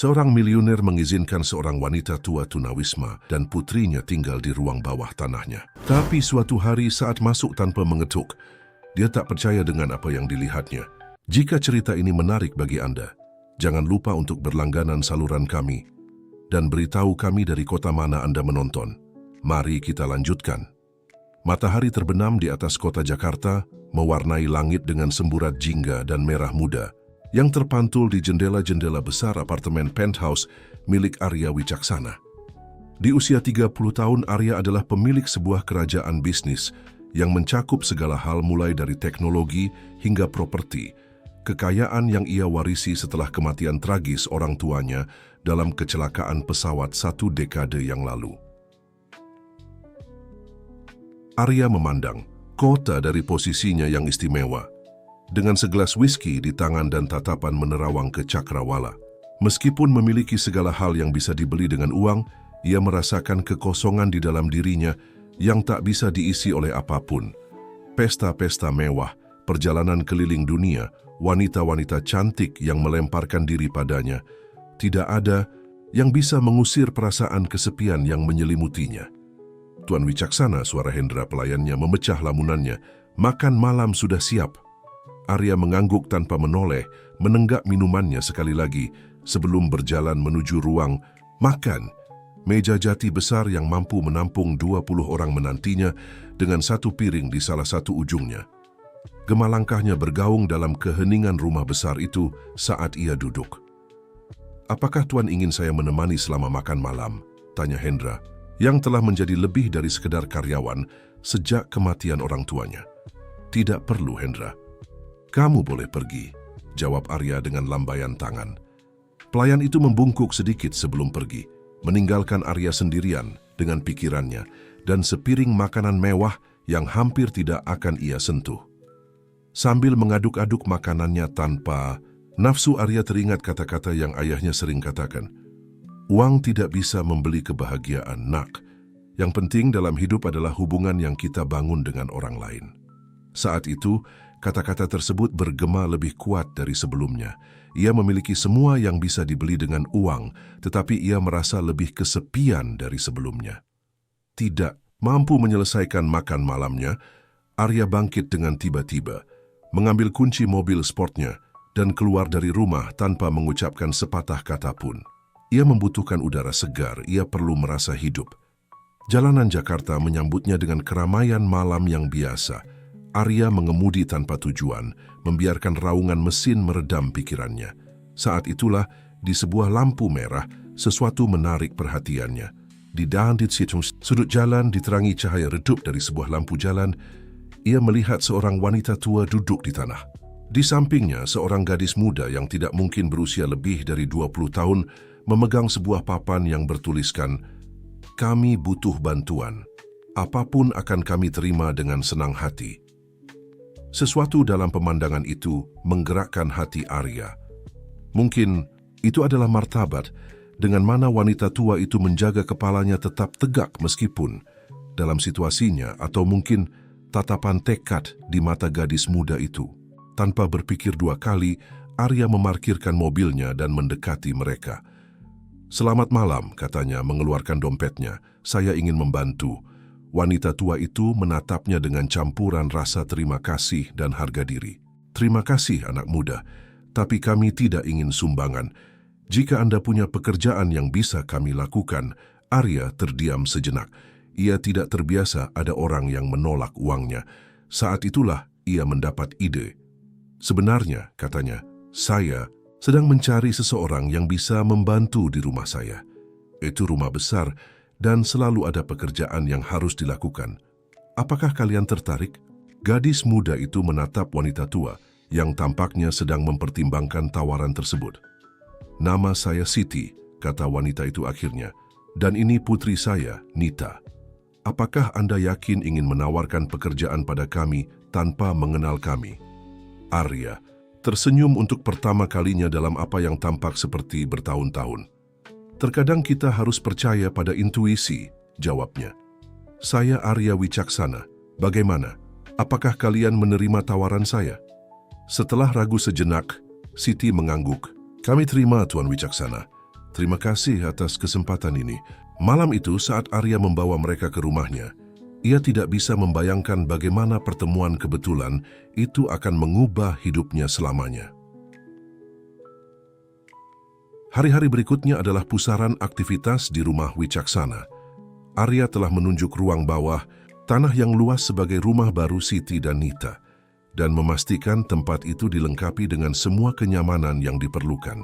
Seorang miliuner mengizinkan seorang wanita tua tunawisma dan putrinya tinggal di ruang bawah tanahnya. Tapi suatu hari saat masuk tanpa mengetuk, dia tak percaya dengan apa yang dilihatnya. Jika cerita ini menarik bagi Anda, jangan lupa untuk berlangganan saluran kami dan beritahu kami dari kota mana Anda menonton. Mari kita lanjutkan. Matahari terbenam di atas kota Jakarta, mewarnai langit dengan semburat jingga dan merah muda yang terpantul di jendela-jendela besar apartemen penthouse milik Arya Wicaksana. Di usia 30 tahun, Arya adalah pemilik sebuah kerajaan bisnis yang mencakup segala hal mulai dari teknologi hingga properti, kekayaan yang ia warisi setelah kematian tragis orang tuanya dalam kecelakaan pesawat 1 dekade yang lalu. Arya memandang kota dari posisinya yang istimewa, dengan segelas whisky di tangan dan tatapan menerawang ke cakrawala. Meskipun memiliki segala hal yang bisa dibeli dengan uang, ia merasakan kekosongan di dalam dirinya yang tak bisa diisi oleh apapun. Pesta-pesta mewah, perjalanan keliling dunia, wanita-wanita cantik yang melemparkan diri padanya, tidak ada yang bisa mengusir perasaan kesepian yang menyelimutinya. Tuan Wicaksana, suara Hendra pelayannya memecah lamunannya. Makan malam sudah siap. Arya mengangguk tanpa menoleh, menenggak minumannya sekali lagi sebelum berjalan menuju ruang makan. Meja jati besar yang mampu menampung 20 orang menantinya dengan satu piring di salah satu ujungnya. Gema langkahnya bergaung dalam keheningan rumah besar itu saat ia duduk. "Apakah Tuan ingin saya menemani selama makan malam?" tanya Hendra, yang telah menjadi lebih dari sekedar karyawan sejak kematian orang tuanya. "Tidak perlu, Hendra. Kamu boleh pergi," jawab Arya dengan lambaian tangan. Pelayan itu membungkuk sedikit sebelum pergi, meninggalkan Arya sendirian dengan pikirannya dan sepiring makanan mewah yang hampir tidak akan ia sentuh. Sambil mengaduk-aduk makanannya tanpa nafsu, Arya teringat kata-kata yang ayahnya sering katakan, "Uang tidak bisa membeli kebahagiaan, nak. Yang penting dalam hidup adalah hubungan yang kita bangun dengan orang lain." Saat itu, kata-kata tersebut bergema lebih kuat dari sebelumnya. Ia memiliki semua yang bisa dibeli dengan uang, tetapi ia merasa lebih kesepian dari sebelumnya. Tidak mampu menyelesaikan makan malamnya, Arya bangkit dengan tiba-tiba, mengambil kunci mobil sportnya, dan keluar dari rumah tanpa mengucapkan sepatah kata pun. Ia membutuhkan udara segar, ia perlu merasa hidup. Jalanan Jakarta menyambutnya dengan keramaian malam yang biasa. Arya mengemudi tanpa tujuan, membiarkan raungan mesin meredam pikirannya. Saat itulah, di sebuah lampu merah, sesuatu menarik perhatiannya. Di dahan sudut jalan diterangi cahaya redup dari sebuah lampu jalan, ia melihat seorang wanita tua duduk di tanah. Di sampingnya, seorang gadis muda yang tidak mungkin berusia lebih dari 20 tahun, memegang sebuah papan yang bertuliskan, "Kami butuh bantuan. Apapun akan kami terima dengan senang hati." Sesuatu dalam pemandangan itu menggerakkan hati Arya. Mungkin itu adalah martabat dengan mana wanita tua itu menjaga kepalanya tetap tegak meskipun dalam situasinya, atau mungkin tatapan tekad di mata gadis muda itu. Tanpa berpikir dua kali, Arya memarkirkan mobilnya dan mendekati mereka. "Selamat malam," katanya mengeluarkan dompetnya. "Saya ingin membantu." Wanita tua itu menatapnya dengan campuran rasa terima kasih dan harga diri. "Terima kasih, anak muda, tapi kami tidak ingin sumbangan. Jika Anda punya pekerjaan yang bisa kami lakukan." Arya terdiam sejenak. Ia tidak terbiasa ada orang yang menolak uangnya. Saat itulah ia mendapat ide. "Sebenarnya," katanya, "saya sedang mencari seseorang yang bisa membantu di rumah saya. Itu rumah besar dan selalu ada pekerjaan yang harus dilakukan. Apakah kalian tertarik?" Gadis muda itu menatap wanita tua yang tampaknya sedang mempertimbangkan tawaran tersebut. "Nama saya Siti," kata wanita itu akhirnya, "dan ini putri saya, Nita. Apakah Anda yakin ingin menawarkan pekerjaan pada kami tanpa mengenal kami?" Arya tersenyum untuk pertama kalinya dalam apa yang tampak seperti bertahun-tahun. "Terkadang kita harus percaya pada intuisi," jawabnya. "Saya Arya Wicaksana. Bagaimana? Apakah kalian menerima tawaran saya?" Setelah ragu sejenak, Siti mengangguk. "Kami terima, Tuan Wicaksana. Terima kasih atas kesempatan ini. Malam itu saat Arya membawa mereka ke rumahnya, ia tidak bisa membayangkan bagaimana pertemuan kebetulan itu akan mengubah hidupnya selamanya. Hari-hari berikutnya adalah pusaran aktivitas di rumah Wicaksana. Arya telah menunjuk ruang bawah, tanah yang luas sebagai rumah baru Siti dan Nita, dan memastikan tempat itu dilengkapi dengan semua kenyamanan yang diperlukan.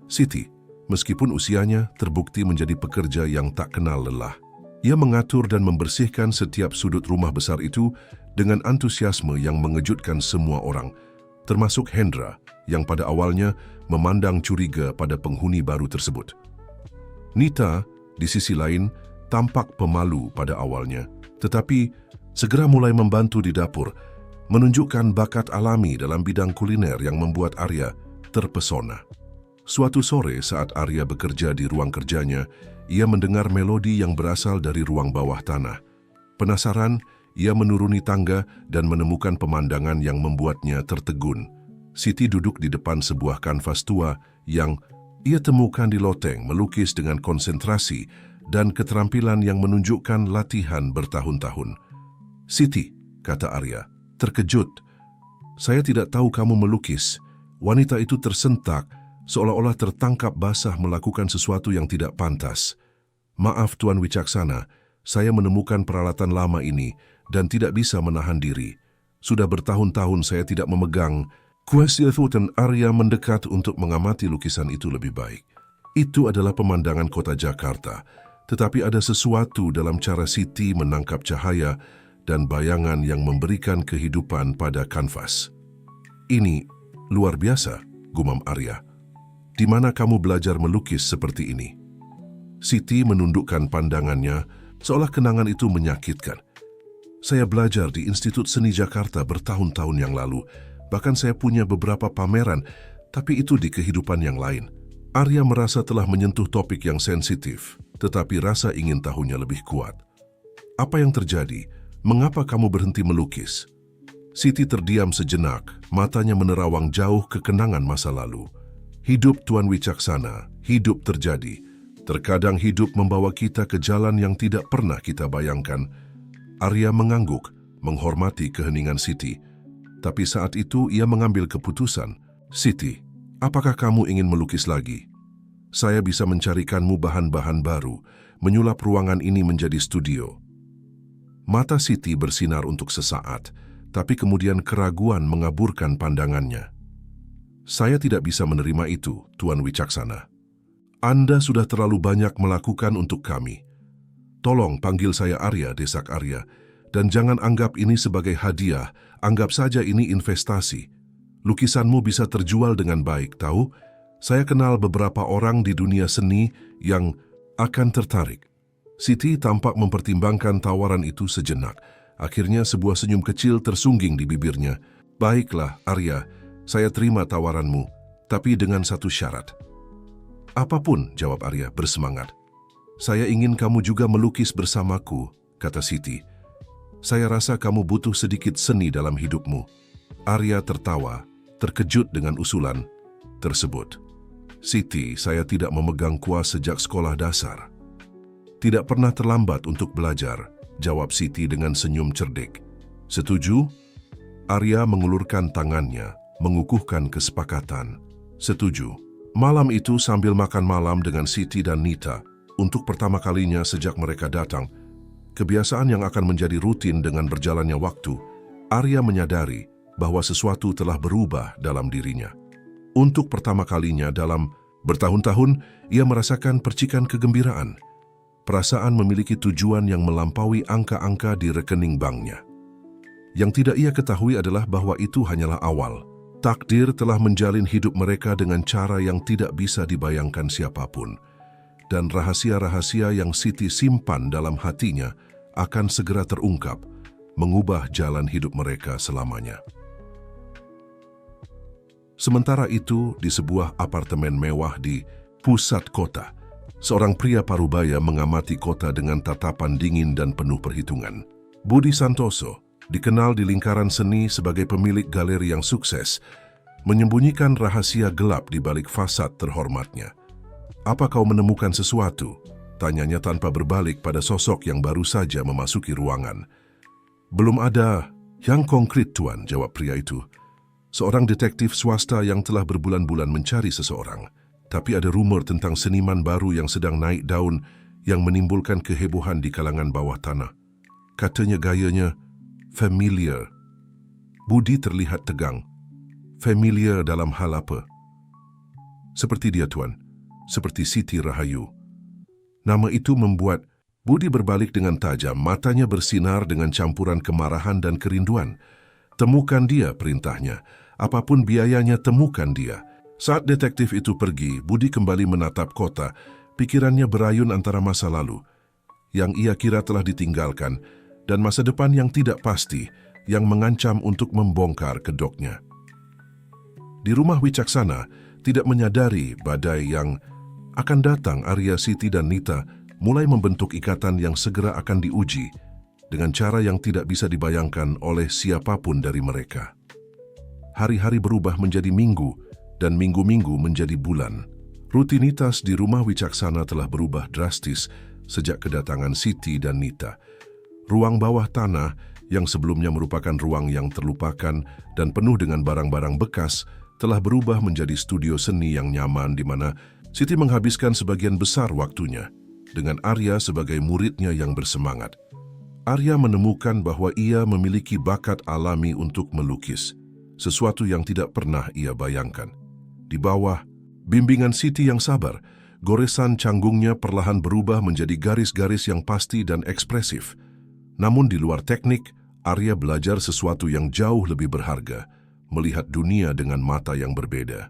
Siti, meskipun usianya, terbukti menjadi pekerja yang tak kenal lelah. Ia mengatur dan membersihkan setiap sudut rumah besar itu dengan antusiasme yang mengejutkan semua orang, termasuk Hendra, yang pada awalnya memandang curiga pada penghuni baru tersebut. Nita, di sisi lain, tampak pemalu pada awalnya, tetapi segera mulai membantu di dapur, menunjukkan bakat alami dalam bidang kuliner yang membuat Arya terpesona. Suatu sore saat Arya bekerja di ruang kerjanya, ia mendengar melodi yang berasal dari ruang bawah tanah. Penasaran, ia menuruni tangga dan menemukan pemandangan yang membuatnya tertegun. Siti duduk di depan sebuah kanvas tua yang ia temukan di loteng, melukis dengan konsentrasi dan keterampilan yang menunjukkan latihan bertahun-tahun. "Siti," kata Arya, terkejut. "Saya tidak tahu kamu melukis." Wanita itu tersentak, seolah-olah tertangkap basah melakukan sesuatu yang tidak pantas. "Maaf Tuan Wicaksana, saya menemukan peralatan lama ini dan tidak bisa menahan diri. Sudah bertahun-tahun saya tidak memegang." Dan Arya mendekat untuk mengamati lukisan itu lebih baik. Itu adalah pemandangan kota Jakarta, tetapi ada sesuatu dalam cara Siti menangkap cahaya dan bayangan yang memberikan kehidupan pada kanvas. "Ini luar biasa," gumam Arya. "Di mana kamu belajar melukis seperti ini?" Siti menundukkan pandangannya, seolah kenangan itu menyakitkan. "Saya belajar di Institut Seni Jakarta bertahun-tahun yang lalu. Bahkan saya punya beberapa pameran, tapi itu di kehidupan yang lain." Arya merasa telah menyentuh topik yang sensitif, tetapi rasa ingin tahunya lebih kuat. "Apa yang terjadi? Mengapa kamu berhenti melukis?" Siti terdiam sejenak, matanya menerawang jauh ke kenangan masa lalu. "Hidup Tuan Wicaksana, hidup terjadi. Terkadang hidup membawa kita ke jalan yang tidak pernah kita bayangkan." Arya mengangguk, menghormati keheningan Siti. Tapi saat itu ia mengambil keputusan. "Siti, apakah kamu ingin melukis lagi? Saya bisa mencarikanmu bahan-bahan baru, menyulap ruangan ini menjadi studio." Mata Siti bersinar untuk sesaat, tapi kemudian keraguan mengaburkan pandangannya. "Saya tidak bisa menerima itu, Tuan Wicaksana. Anda sudah terlalu banyak melakukan untuk kami. Tolong panggil saya Arya," desak Arya. "Dan jangan anggap ini sebagai hadiah, anggap saja ini investasi. Lukisanmu bisa terjual dengan baik, tahu? Saya kenal beberapa orang di dunia seni yang akan tertarik." Siti tampak mempertimbangkan tawaran itu sejenak. Akhirnya sebuah senyum kecil tersungging di bibirnya. "Baiklah, Arya, saya terima tawaranmu, tapi dengan satu syarat." "Apapun," jawab Arya bersemangat. "Saya ingin kamu juga melukis bersamaku," kata Siti. "Saya rasa kamu butuh sedikit seni dalam hidupmu." Arya tertawa, terkejut dengan usulan tersebut. "Siti, saya tidak memegang kuas sejak sekolah dasar." "Tidak pernah terlambat untuk belajar," jawab Siti dengan senyum cerdik. "Setuju?" Arya mengulurkan tangannya, mengukuhkan kesepakatan. "Setuju." Malam itu sambil makan malam dengan Siti dan Nita, untuk pertama kalinya sejak mereka datang, kebiasaan yang akan menjadi rutin dengan berjalannya waktu, Arya menyadari bahwa sesuatu telah berubah dalam dirinya. Untuk pertama kalinya dalam bertahun-tahun, ia merasakan percikan kegembiraan. Perasaan memiliki tujuan yang melampaui angka-angka di rekening banknya. Yang tidak ia ketahui adalah bahwa itu hanyalah awal. Takdir telah menjalin hidup mereka dengan cara yang tidak bisa dibayangkan siapapun. Dan rahasia-rahasia yang Siti simpan dalam hatinya akan segera terungkap, mengubah jalan hidup mereka selamanya. Sementara itu, di sebuah apartemen mewah di pusat kota, seorang pria parubaya mengamati kota dengan tatapan dingin dan penuh perhitungan. Budi Santoso, dikenal di lingkaran seni sebagai pemilik galeri yang sukses, menyembunyikan rahasia gelap di balik fasad terhormatnya. "Apa kau menemukan sesuatu?" tanyanya tanpa berbalik pada sosok yang baru saja memasuki ruangan. "Belum ada yang konkret, Tuan," jawab pria itu. Seorang detektif swasta yang telah berbulan-bulan mencari seseorang. Tapi ada rumor tentang seniman baru yang sedang naik daun yang menimbulkan kehebohan di kalangan bawah tanah. Katanya gayanya familiar. Budi terlihat tegang. Familiar dalam hal apa? "Seperti dia, Tuan. Seperti Siti Rahayu." Nama itu membuat Budi berbalik dengan tajam, matanya bersinar dengan campuran kemarahan dan kerinduan. "Temukan dia," perintahnya. "Apapun biayanya, temukan dia." Saat detektif itu pergi, Budi kembali menatap kota. Pikirannya berayun antara masa lalu, yang ia kira telah ditinggalkan, dan masa depan yang tidak pasti, yang mengancam untuk membongkar kedoknya. Di rumah Wicaksana, tidak menyadari badai yang akan datang, Arya, Siti, dan Nita mulai membentuk ikatan yang segera akan diuji dengan cara yang tidak bisa dibayangkan oleh siapapun dari mereka. Hari-hari berubah menjadi minggu dan minggu-minggu menjadi bulan. Rutinitas di rumah Wicaksana telah berubah drastis sejak kedatangan Siti dan Nita. Ruang bawah tanah yang sebelumnya merupakan ruang yang terlupakan dan penuh dengan barang-barang bekas telah berubah menjadi studio seni yang nyaman di mana Siti menghabiskan sebagian besar waktunya, dengan Arya sebagai muridnya yang bersemangat. Arya menemukan bahwa ia memiliki bakat alami untuk melukis, sesuatu yang tidak pernah ia bayangkan. Di bawah bimbingan Siti yang sabar, goresan canggungnya perlahan berubah menjadi garis-garis yang pasti dan ekspresif. Namun di luar teknik, Arya belajar sesuatu yang jauh lebih berharga, melihat dunia dengan mata yang berbeda.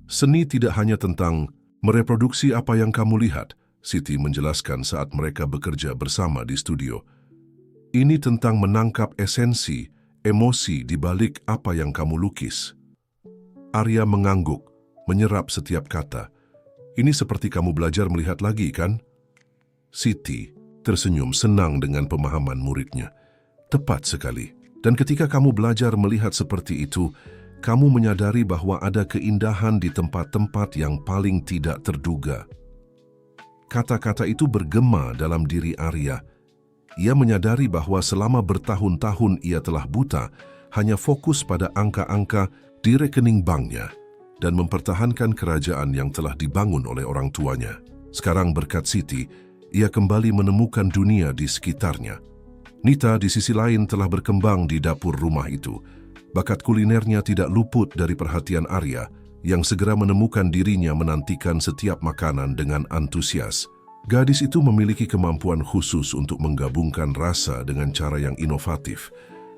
Seni tidak hanya tentang mereproduksi apa yang kamu lihat, Siti menjelaskan saat mereka bekerja bersama di studio. Ini tentang menangkap esensi, emosi di balik apa yang kamu lukis. Arya mengangguk, menyerap setiap kata. "Ini seperti kamu belajar melihat lagi, kan?" Siti tersenyum senang dengan pemahaman muridnya. "Tepat sekali. Dan ketika kamu belajar melihat seperti itu, kamu menyadari bahwa ada keindahan di tempat-tempat yang paling tidak terduga." Kata-kata itu bergema dalam diri Arya. Ia menyadari bahwa selama bertahun-tahun ia telah buta, hanya fokus pada angka-angka di rekening banknya dan mempertahankan kerajaan yang telah dibangun oleh orang tuanya. Sekarang berkat Siti, ia kembali menemukan dunia di sekitarnya. Nita di sisi lain telah berkembang di dapur rumah itu. Bakat kulinernya tidak luput dari perhatian Arya, yang segera menemukan dirinya menantikan setiap makanan dengan antusias. Gadis itu memiliki kemampuan khusus untuk menggabungkan rasa dengan cara yang inovatif,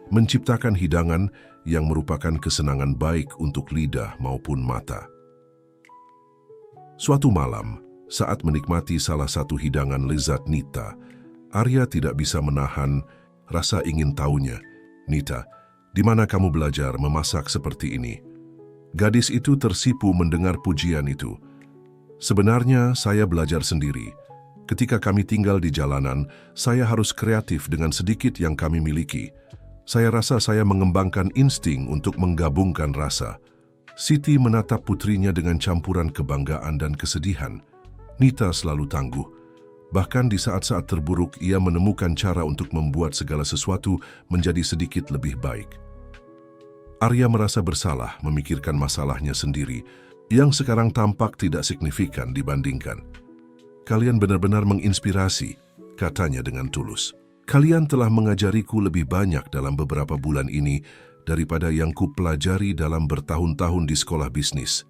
menciptakan hidangan yang merupakan kesenangan baik untuk lidah maupun mata. Suatu malam, saat menikmati salah satu hidangan lezat Nita, Arya tidak bisa menahan rasa ingin tahunya. "Nita, di mana kamu belajar memasak seperti ini?" Gadis itu tersipu mendengar pujian itu. "Sebenarnya saya belajar sendiri. Ketika kami tinggal di jalanan, saya harus kreatif dengan sedikit yang kami miliki. Saya rasa saya mengembangkan insting untuk menggabungkan rasa." Siti menatap putrinya dengan campuran kebanggaan dan kesedihan. Nita selalu tangguh. Bahkan di saat-saat terburuk, ia menemukan cara untuk membuat segala sesuatu menjadi sedikit lebih baik. Arya merasa bersalah memikirkan masalahnya sendiri, yang sekarang tampak tidak signifikan dibandingkan. "Kalian benar-benar menginspirasi," katanya dengan tulus. "Kalian telah mengajariku lebih banyak dalam beberapa bulan ini daripada yang kupelajari dalam bertahun-tahun di sekolah bisnis."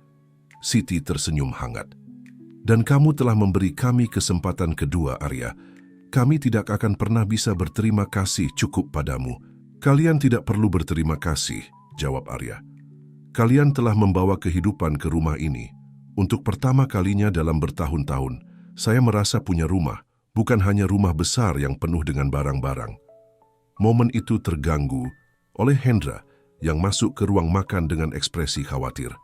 Siti tersenyum hangat. "Dan kamu telah memberi kami kesempatan kedua, Arya. Kami tidak akan pernah bisa berterima kasih cukup padamu." "Kalian tidak perlu berterima kasih," jawab Arya. "Kalian telah membawa kehidupan ke rumah ini. Untuk pertama kalinya dalam bertahun-tahun, saya merasa punya rumah, bukan hanya rumah besar yang penuh dengan barang-barang." Momen itu terganggu oleh Hendra yang masuk ke ruang makan dengan ekspresi khawatir.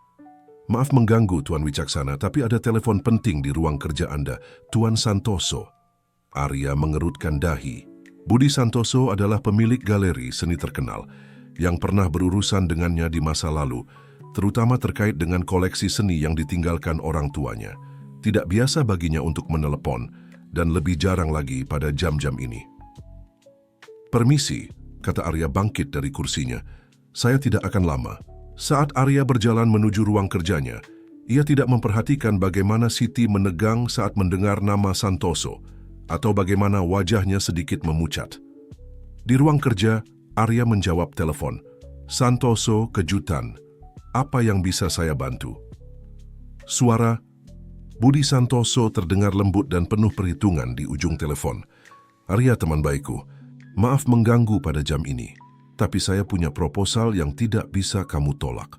"Maaf mengganggu, Tuan Wicaksana, tapi ada telepon penting di ruang kerja Anda, Tuan Santoso." Arya mengerutkan dahi. Budi Santoso adalah pemilik galeri seni terkenal yang pernah berurusan dengannya di masa lalu, terutama terkait dengan koleksi seni yang ditinggalkan orang tuanya. Tidak biasa baginya untuk menelepon, dan lebih jarang lagi pada jam-jam ini. "Permisi," kata Arya bangkit dari kursinya. "Saya tidak akan lama." Saat Arya berjalan menuju ruang kerjanya, ia tidak memperhatikan bagaimana Siti menegang saat mendengar nama Santoso, atau bagaimana wajahnya sedikit memucat. Di ruang kerja, Arya menjawab telepon. "Santoso, kejutan. Apa yang bisa saya bantu?" Suara Budi Santoso terdengar lembut dan penuh perhitungan di ujung telepon. "Arya, teman baikku, maaf mengganggu pada jam ini, tapi saya punya proposal yang tidak bisa kamu tolak."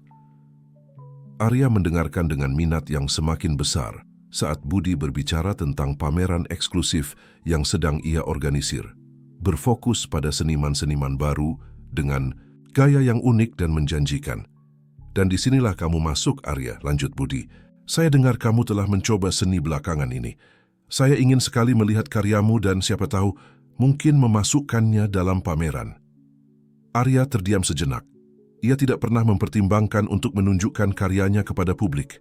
Arya mendengarkan dengan minat yang semakin besar saat Budi berbicara tentang pameran eksklusif yang sedang ia organisir, berfokus pada seniman-seniman baru dengan gaya yang unik dan menjanjikan. "Dan disinilah kamu masuk, Arya," lanjut Budi. "Saya dengar kamu telah mencoba seni belakangan ini. Saya ingin sekali melihat karyamu dan siapa tahu mungkin memasukkannya dalam pameran." Arya terdiam sejenak. Ia tidak pernah mempertimbangkan untuk menunjukkan karyanya kepada publik.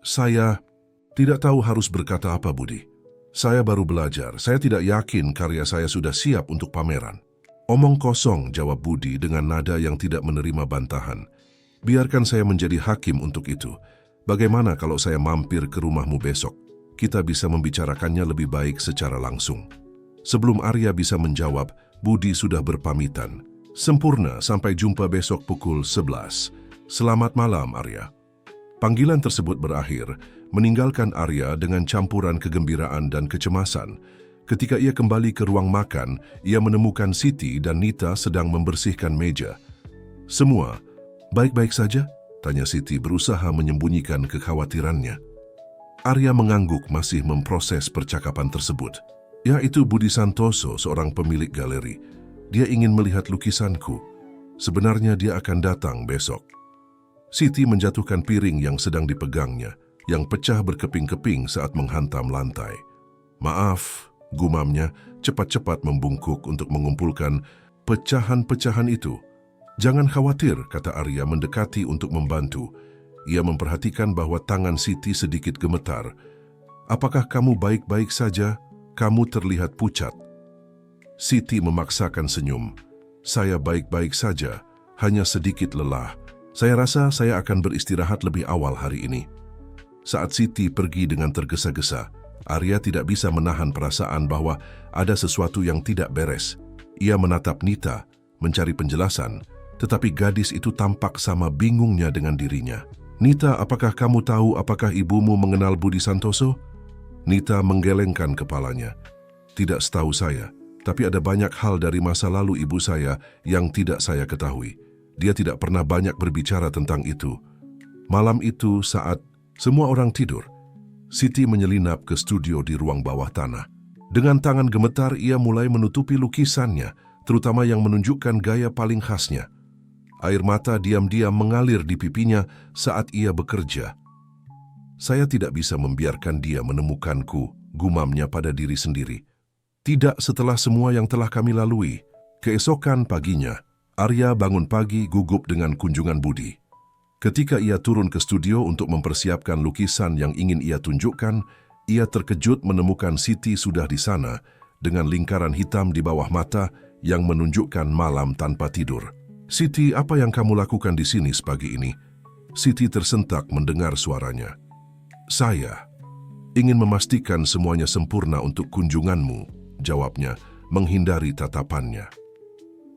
"Saya tidak tahu harus berkata apa, Budi. Saya baru belajar. Saya tidak yakin karya saya sudah siap untuk pameran." "Omong kosong," jawab Budi dengan nada yang tidak menerima bantahan. "Biarkan saya menjadi hakim untuk itu. Bagaimana kalau saya mampir ke rumahmu besok? Kita bisa membicarakannya lebih baik secara langsung." Sebelum Arya bisa menjawab, Budi sudah berpamitan. "Sempurna, sampai jumpa besok pukul 11. Selamat malam, Arya." Panggilan tersebut berakhir, meninggalkan Arya dengan campuran kegembiraan dan kecemasan. Ketika ia kembali ke ruang makan, ia menemukan Siti dan Nita sedang membersihkan meja. "Semua baik-baik saja?" tanya Siti berusaha menyembunyikan kekhawatirannya. Arya mengangguk masih memproses percakapan tersebut. "Ya, itu Budi Santoso, seorang pemilik galeri. Dia ingin melihat lukisanku. Sebenarnya dia akan datang besok." Siti menjatuhkan piring yang sedang dipegangnya, yang pecah berkeping-keping saat menghantam lantai. "Maaf," gumamnya, cepat-cepat membungkuk untuk mengumpulkan pecahan-pecahan itu. "Jangan khawatir," kata Arya mendekati untuk membantu. Ia memperhatikan bahwa tangan Siti sedikit gemetar. "Apakah kamu baik-baik saja? Kamu terlihat pucat." Siti memaksakan senyum. "Saya baik-baik saja, hanya sedikit lelah. Saya rasa saya akan beristirahat lebih awal hari ini." Saat Siti pergi dengan tergesa-gesa, Arya tidak bisa menahan perasaan bahwa ada sesuatu yang tidak beres. Ia menatap Nita, mencari penjelasan, tetapi gadis itu tampak sama bingungnya dengan dirinya. "Nita, apakah kamu tahu apakah ibumu mengenal Budi Santoso?" Nita menggelengkan kepalanya. "Tidak setahu saya, tapi ada banyak hal dari masa lalu ibu saya yang tidak saya ketahui. Dia tidak pernah banyak berbicara tentang itu." Malam itu saat semua orang tidur, Siti menyelinap ke studio di ruang bawah tanah. Dengan tangan gemetar ia mulai menutupi lukisannya, terutama yang menunjukkan gaya paling khasnya. Air mata diam-diam mengalir di pipinya saat ia bekerja. "Saya tidak bisa membiarkan dia menemukanku," gumamnya pada diri sendiri. "Tidak setelah semua yang telah kami lalui." Keesokan paginya, Arya bangun pagi gugup dengan kunjungan Budi. Ketika ia turun ke studio untuk mempersiapkan lukisan yang ingin ia tunjukkan, ia terkejut menemukan Siti sudah di sana dengan lingkaran hitam di bawah mata yang menunjukkan malam tanpa tidur. "Siti, apa yang kamu lakukan di sini sepagi ini?" Siti tersentak mendengar suaranya. "Saya ingin memastikan semuanya sempurna untuk kunjunganmu," jawabnya, menghindari tatapannya.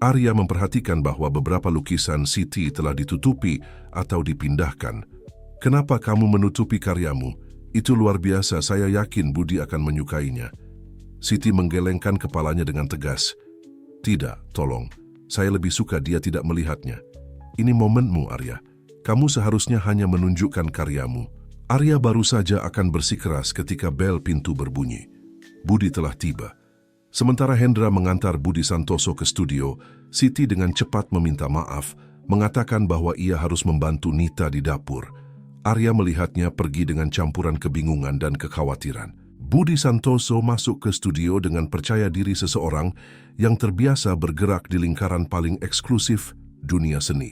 Arya memperhatikan bahwa beberapa lukisan Siti telah ditutupi atau dipindahkan. "Kenapa kamu menutupi karyamu? Itu luar biasa, saya yakin Budi akan menyukainya." Siti menggelengkan kepalanya dengan tegas. "Tidak, tolong. Saya lebih suka dia tidak melihatnya. Ini momenmu, Arya. Kamu seharusnya hanya menunjukkan karyamu." Arya baru saja akan bersikeras ketika bel pintu berbunyi. Budi telah tiba. Sementara Hendra mengantar Budi Santoso ke studio, Siti dengan cepat meminta maaf, mengatakan bahwa ia harus membantu Nita di dapur. Arya melihatnya pergi dengan campuran kebingungan dan kekhawatiran. Budi Santoso masuk ke studio dengan percaya diri seseorang yang terbiasa bergerak di lingkaran paling eksklusif dunia seni.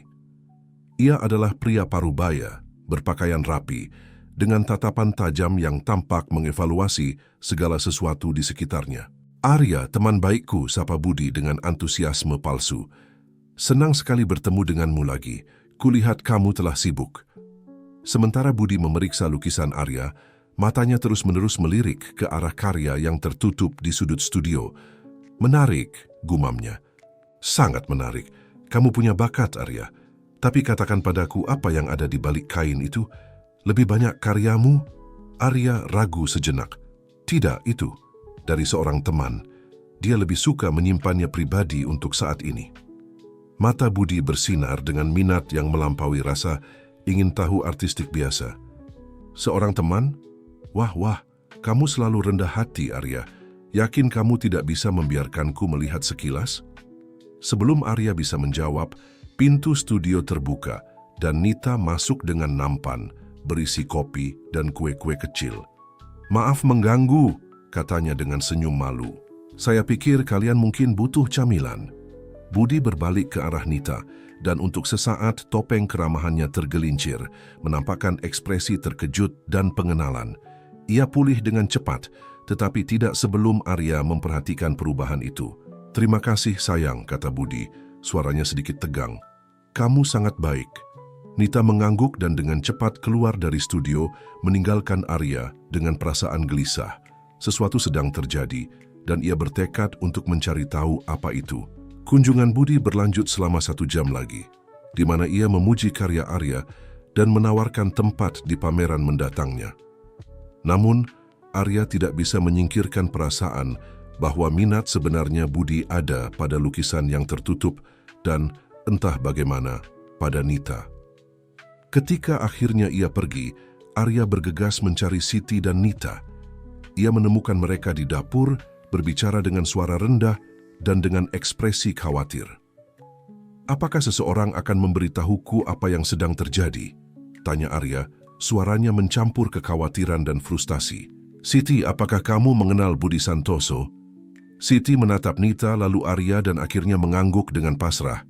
Ia adalah pria parubaya, berpakaian rapi, dengan tatapan tajam yang tampak mengevaluasi segala sesuatu di sekitarnya. "Arya, teman baikku," sapa Budi dengan antusiasme palsu. "Senang sekali bertemu denganmu lagi. Kulihat kamu telah sibuk." Sementara Budi memeriksa lukisan Arya, matanya terus-menerus melirik ke arah karya yang tertutup di sudut studio. "Menarik," gumamnya. "Sangat menarik. Kamu punya bakat, Arya. Tapi katakan padaku apa yang ada di balik kain itu? Lebih banyak karyamu?" Arya ragu sejenak. "Tidak, itu dari seorang teman. Dia lebih suka menyimpannya pribadi untuk saat ini." Mata Budi bersinar dengan minat yang melampaui rasa ingin tahu artistik biasa. "Seorang teman? Wah, kamu selalu rendah hati, Arya. Yakin kamu tidak bisa membiarkanku melihat sekilas?" Sebelum Arya bisa menjawab, pintu studio terbuka dan Nita masuk dengan nampan, berisi kopi dan kue-kue kecil. "Maaf mengganggu," katanya dengan senyum malu. "Saya pikir kalian mungkin butuh camilan." Budi berbalik ke arah Nita, dan untuk sesaat topeng keramahannya tergelincir, menampakkan ekspresi terkejut dan pengenalan. Ia pulih dengan cepat, tetapi tidak sebelum Arya memperhatikan perubahan itu. "Terima kasih sayang," kata Budi, suaranya sedikit tegang. "Kamu sangat baik." Nita mengangguk dan dengan cepat keluar dari studio, meninggalkan Arya dengan perasaan gelisah. Sesuatu sedang terjadi, dan ia bertekad untuk mencari tahu apa itu. Kunjungan Budi berlanjut selama 1 jam lagi, di mana ia memuji karya Arya dan menawarkan tempat di pameran mendatangnya. Namun, Arya tidak bisa menyingkirkan perasaan bahwa minat sebenarnya Budi ada pada lukisan yang tertutup dan entah bagaimana pada Nita. Ketika akhirnya ia pergi, Arya bergegas mencari Siti dan Nita. Ia menemukan mereka di dapur, berbicara dengan suara rendah dan dengan ekspresi khawatir. "Apakah seseorang akan memberitahuku apa yang sedang terjadi?" tanya Arya, suaranya mencampur kekhawatiran dan frustasi. "Siti, apakah kamu mengenal Budi Santoso?" Siti menatap Nita lalu Arya dan akhirnya mengangguk dengan pasrah.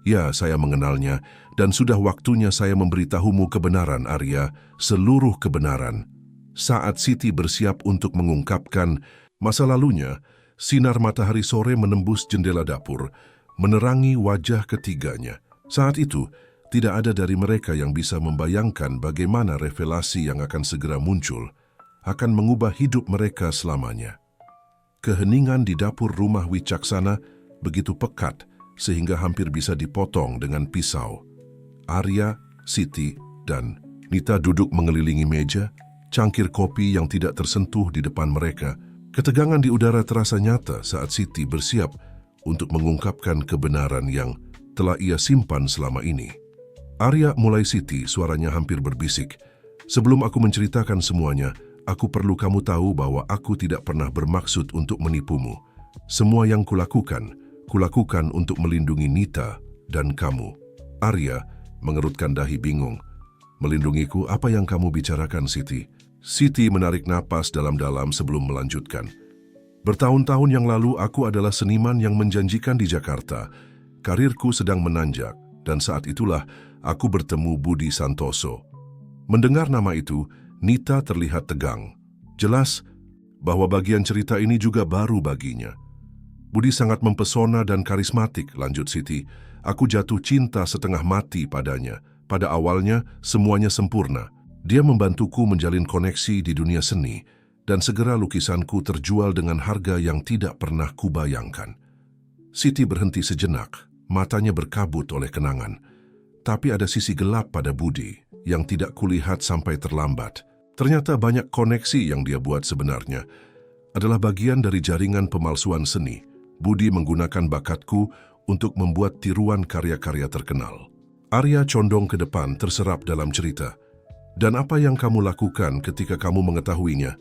"Ya, saya mengenalnya dan sudah waktunya saya memberitahumu kebenaran, Arya, seluruh kebenaran." Saat Siti bersiap untuk mengungkapkan masa lalunya, sinar matahari sore menembus jendela dapur, menerangi wajah ketiganya. Saat itu, tidak ada dari mereka yang bisa membayangkan bagaimana revelasi yang akan segera muncul akan mengubah hidup mereka selamanya. Keheningan di dapur rumah Wicaksana begitu pekat sehingga hampir bisa dipotong dengan pisau. Arya, Siti, dan Nita duduk mengelilingi meja, cangkir kopi yang tidak tersentuh di depan mereka. Ketegangan di udara terasa nyata saat Siti bersiap untuk mengungkapkan kebenaran yang telah ia simpan selama ini. "Arya," mulai Siti, suaranya hampir berbisik. "Sebelum aku menceritakan semuanya, aku perlu kamu tahu bahwa aku tidak pernah bermaksud untuk menipumu. Semua yang kulakukan untuk melindungi Nita dan kamu." Arya mengerutkan dahi bingung. "Melindungiku? Apa yang kamu bicarakan, Siti?" Siti menarik napas dalam-dalam sebelum melanjutkan. "Bertahun-tahun yang lalu aku adalah seniman yang menjanjikan di Jakarta. Karirku sedang menanjak dan saat itulah aku bertemu Budi Santoso." Mendengar nama itu, Nita terlihat tegang. Jelas bahwa bagian cerita ini juga baru baginya. "Budi sangat mempesona dan karismatik," lanjut Siti. "Aku jatuh cinta setengah mati padanya. Pada awalnya semuanya sempurna. Dia membantuku menjalin koneksi di dunia seni, dan segera lukisanku terjual dengan harga yang tidak pernah kubayangkan." Siti berhenti sejenak, matanya berkabut oleh kenangan. Tapi ada sisi gelap pada Budi yang tidak kulihat sampai terlambat. Ternyata banyak koneksi yang dia buat sebenarnya adalah bagian dari jaringan pemalsuan seni. Budi menggunakan bakatku untuk membuat tiruan karya-karya terkenal. Arya condong ke depan terserap dalam cerita. "Dan apa yang kamu lakukan ketika kamu mengetahuinya?"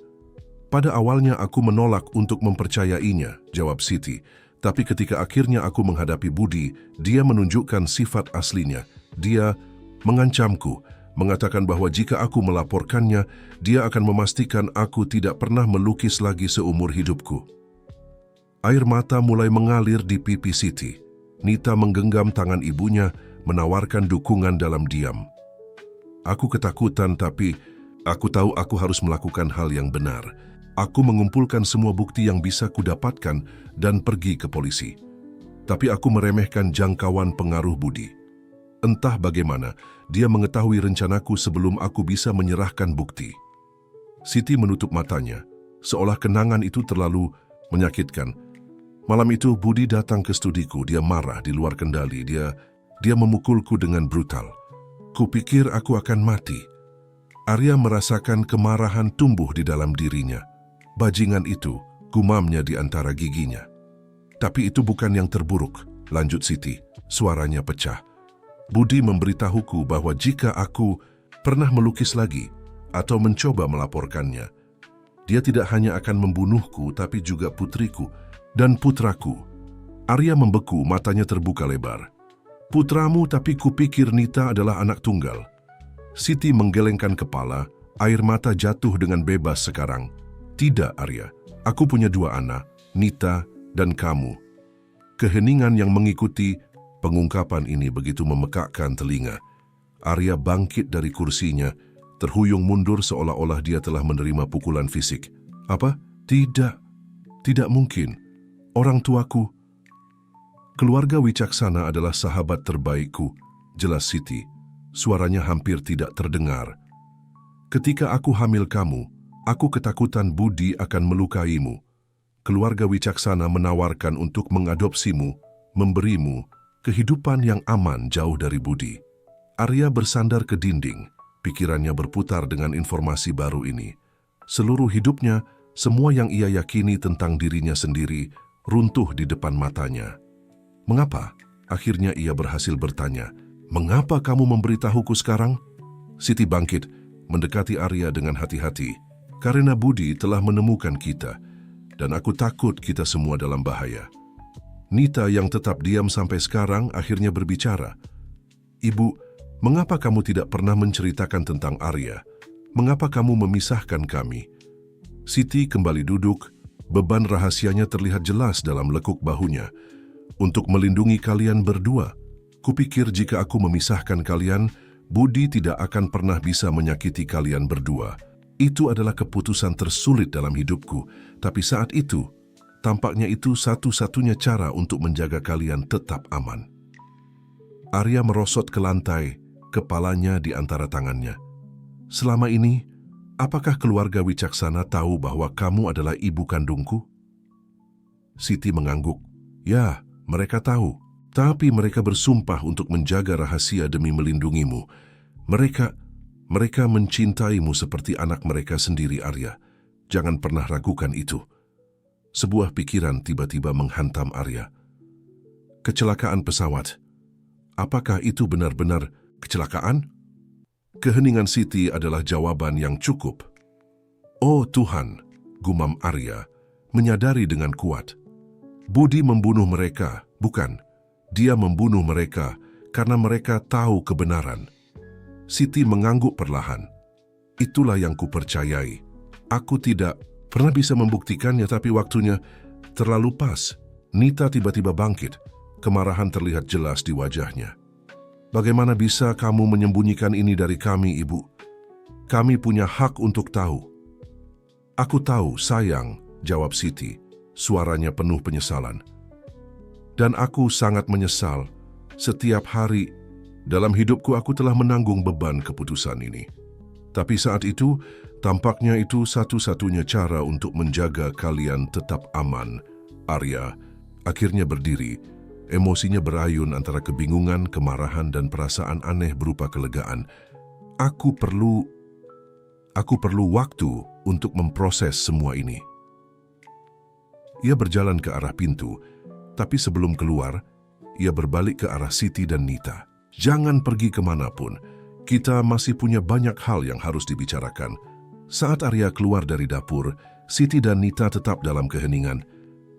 "Pada awalnya aku menolak untuk mempercayainya," jawab Siti. "Tapi ketika akhirnya aku menghadapi Budi, dia menunjukkan sifat aslinya. Dia mengancamku, mengatakan bahwa jika aku melaporkannya, dia akan memastikan aku tidak pernah melukis lagi seumur hidupku." Air mata mulai mengalir di pipi Siti. Nita menggenggam tangan ibunya, menawarkan dukungan dalam diam. "Aku ketakutan, tapi Aku tahu aku harus melakukan hal yang benar. Aku mengumpulkan semua bukti yang bisa kudapatkan dan pergi ke polisi. Tapi aku meremehkan jangkauan pengaruh Budi. Entah bagaimana, dia mengetahui rencanaku sebelum aku bisa menyerahkan bukti. Siti menutup matanya, seolah kenangan itu terlalu menyakitkan. Malam itu Budi datang ke studiku, dia marah di luar kendali, dia memukulku dengan brutal. Kupikir aku akan mati. Arya merasakan kemarahan tumbuh di dalam dirinya. Bajingan itu, gumamnya di antara giginya. Tapi itu bukan yang terburuk, lanjut Siti, suaranya pecah. Budi memberitahuku bahwa jika aku pernah melukis lagi atau mencoba melaporkannya, dia tidak hanya akan membunuhku tapi juga putriku dan putraku. Arya membeku, matanya terbuka lebar. Putramu, tapi kupikir Nita adalah anak tunggal. Siti menggelengkan kepala, air mata jatuh dengan bebas sekarang. Tidak, Arya. Aku punya 2 anak, Nita dan kamu. Keheningan yang mengikuti pengungkapan ini begitu memekakkan telinga. Arya bangkit dari kursinya, terhuyung mundur seolah-olah dia telah menerima pukulan fisik. Apa? Tidak. Tidak mungkin. Orang tuaku. Keluarga Wicaksana adalah sahabat terbaikku, jelas Siti. Suaranya hampir tidak terdengar. Ketika aku hamil kamu, aku ketakutan Budi akan melukaimu. Keluarga Wicaksana menawarkan untuk mengadopsimu, memberimu kehidupan yang aman jauh dari Budi. Arya bersandar ke dinding, pikirannya berputar dengan informasi baru ini. Seluruh hidupnya, semua yang ia yakini tentang dirinya sendiri, runtuh di depan matanya. Mengapa? Akhirnya ia berhasil bertanya. Mengapa kamu memberitahuku sekarang? Siti bangkit, mendekati Arya dengan hati-hati. Karena Budi telah menemukan kita, dan aku takut kita semua dalam bahaya. Nita yang tetap diam sampai sekarang akhirnya berbicara. Ibu, mengapa kamu tidak pernah menceritakan tentang Arya? Mengapa kamu memisahkan kami? Siti kembali duduk, beban rahasianya terlihat jelas dalam lekuk bahunya. Untuk melindungi kalian berdua, kupikir jika aku memisahkan kalian, Budi tidak akan pernah bisa menyakiti kalian berdua. Itu adalah keputusan tersulit dalam hidupku, tapi saat itu, tampaknya itu satu-satunya cara untuk menjaga kalian tetap aman. Arya merosot ke lantai, kepalanya di antara tangannya. Selama ini, apakah keluarga Wicaksana tahu bahwa kamu adalah ibu kandungku? Siti mengangguk. Ya, mereka tahu. Tapi mereka bersumpah untuk menjaga rahasia demi melindungimu. Mereka mencintaimu seperti anak mereka sendiri, Arya. Jangan pernah ragukan itu. Sebuah pikiran tiba-tiba menghantam Arya. Kecelakaan pesawat. Apakah itu benar-benar kecelakaan? Keheningan Siti adalah jawaban yang cukup. Oh Tuhan, gumam Arya, menyadari dengan kuat. Budi membunuh mereka, bukan? Dia membunuh mereka karena mereka tahu kebenaran. Siti mengangguk perlahan. Itulah yang kupercayai. Aku tidak pernah bisa membuktikannya, tapi waktunya terlalu pas. Nita tiba-tiba bangkit. Kemarahan terlihat jelas di wajahnya. Bagaimana bisa kamu menyembunyikan ini dari kami, Ibu? Kami punya hak untuk tahu. Aku tahu, sayang, jawab Siti. Suaranya penuh penyesalan. Dan aku sangat menyesal. Setiap hari dalam hidupku aku telah menanggung beban keputusan ini. Tapi saat itu, tampaknya itu satu-satunya cara untuk menjaga kalian tetap aman. Arya akhirnya berdiri. Emosinya berayun antara kebingungan, kemarahan, dan perasaan aneh berupa kelegaan. Aku perlu waktu untuk memproses semua ini. Ia berjalan ke arah pintu. Tapi sebelum keluar, ia berbalik ke arah Siti dan Nita. Jangan pergi kemanapun. Kita masih punya banyak hal yang harus dibicarakan. Saat Arya keluar dari dapur, Siti dan Nita tetap dalam keheningan.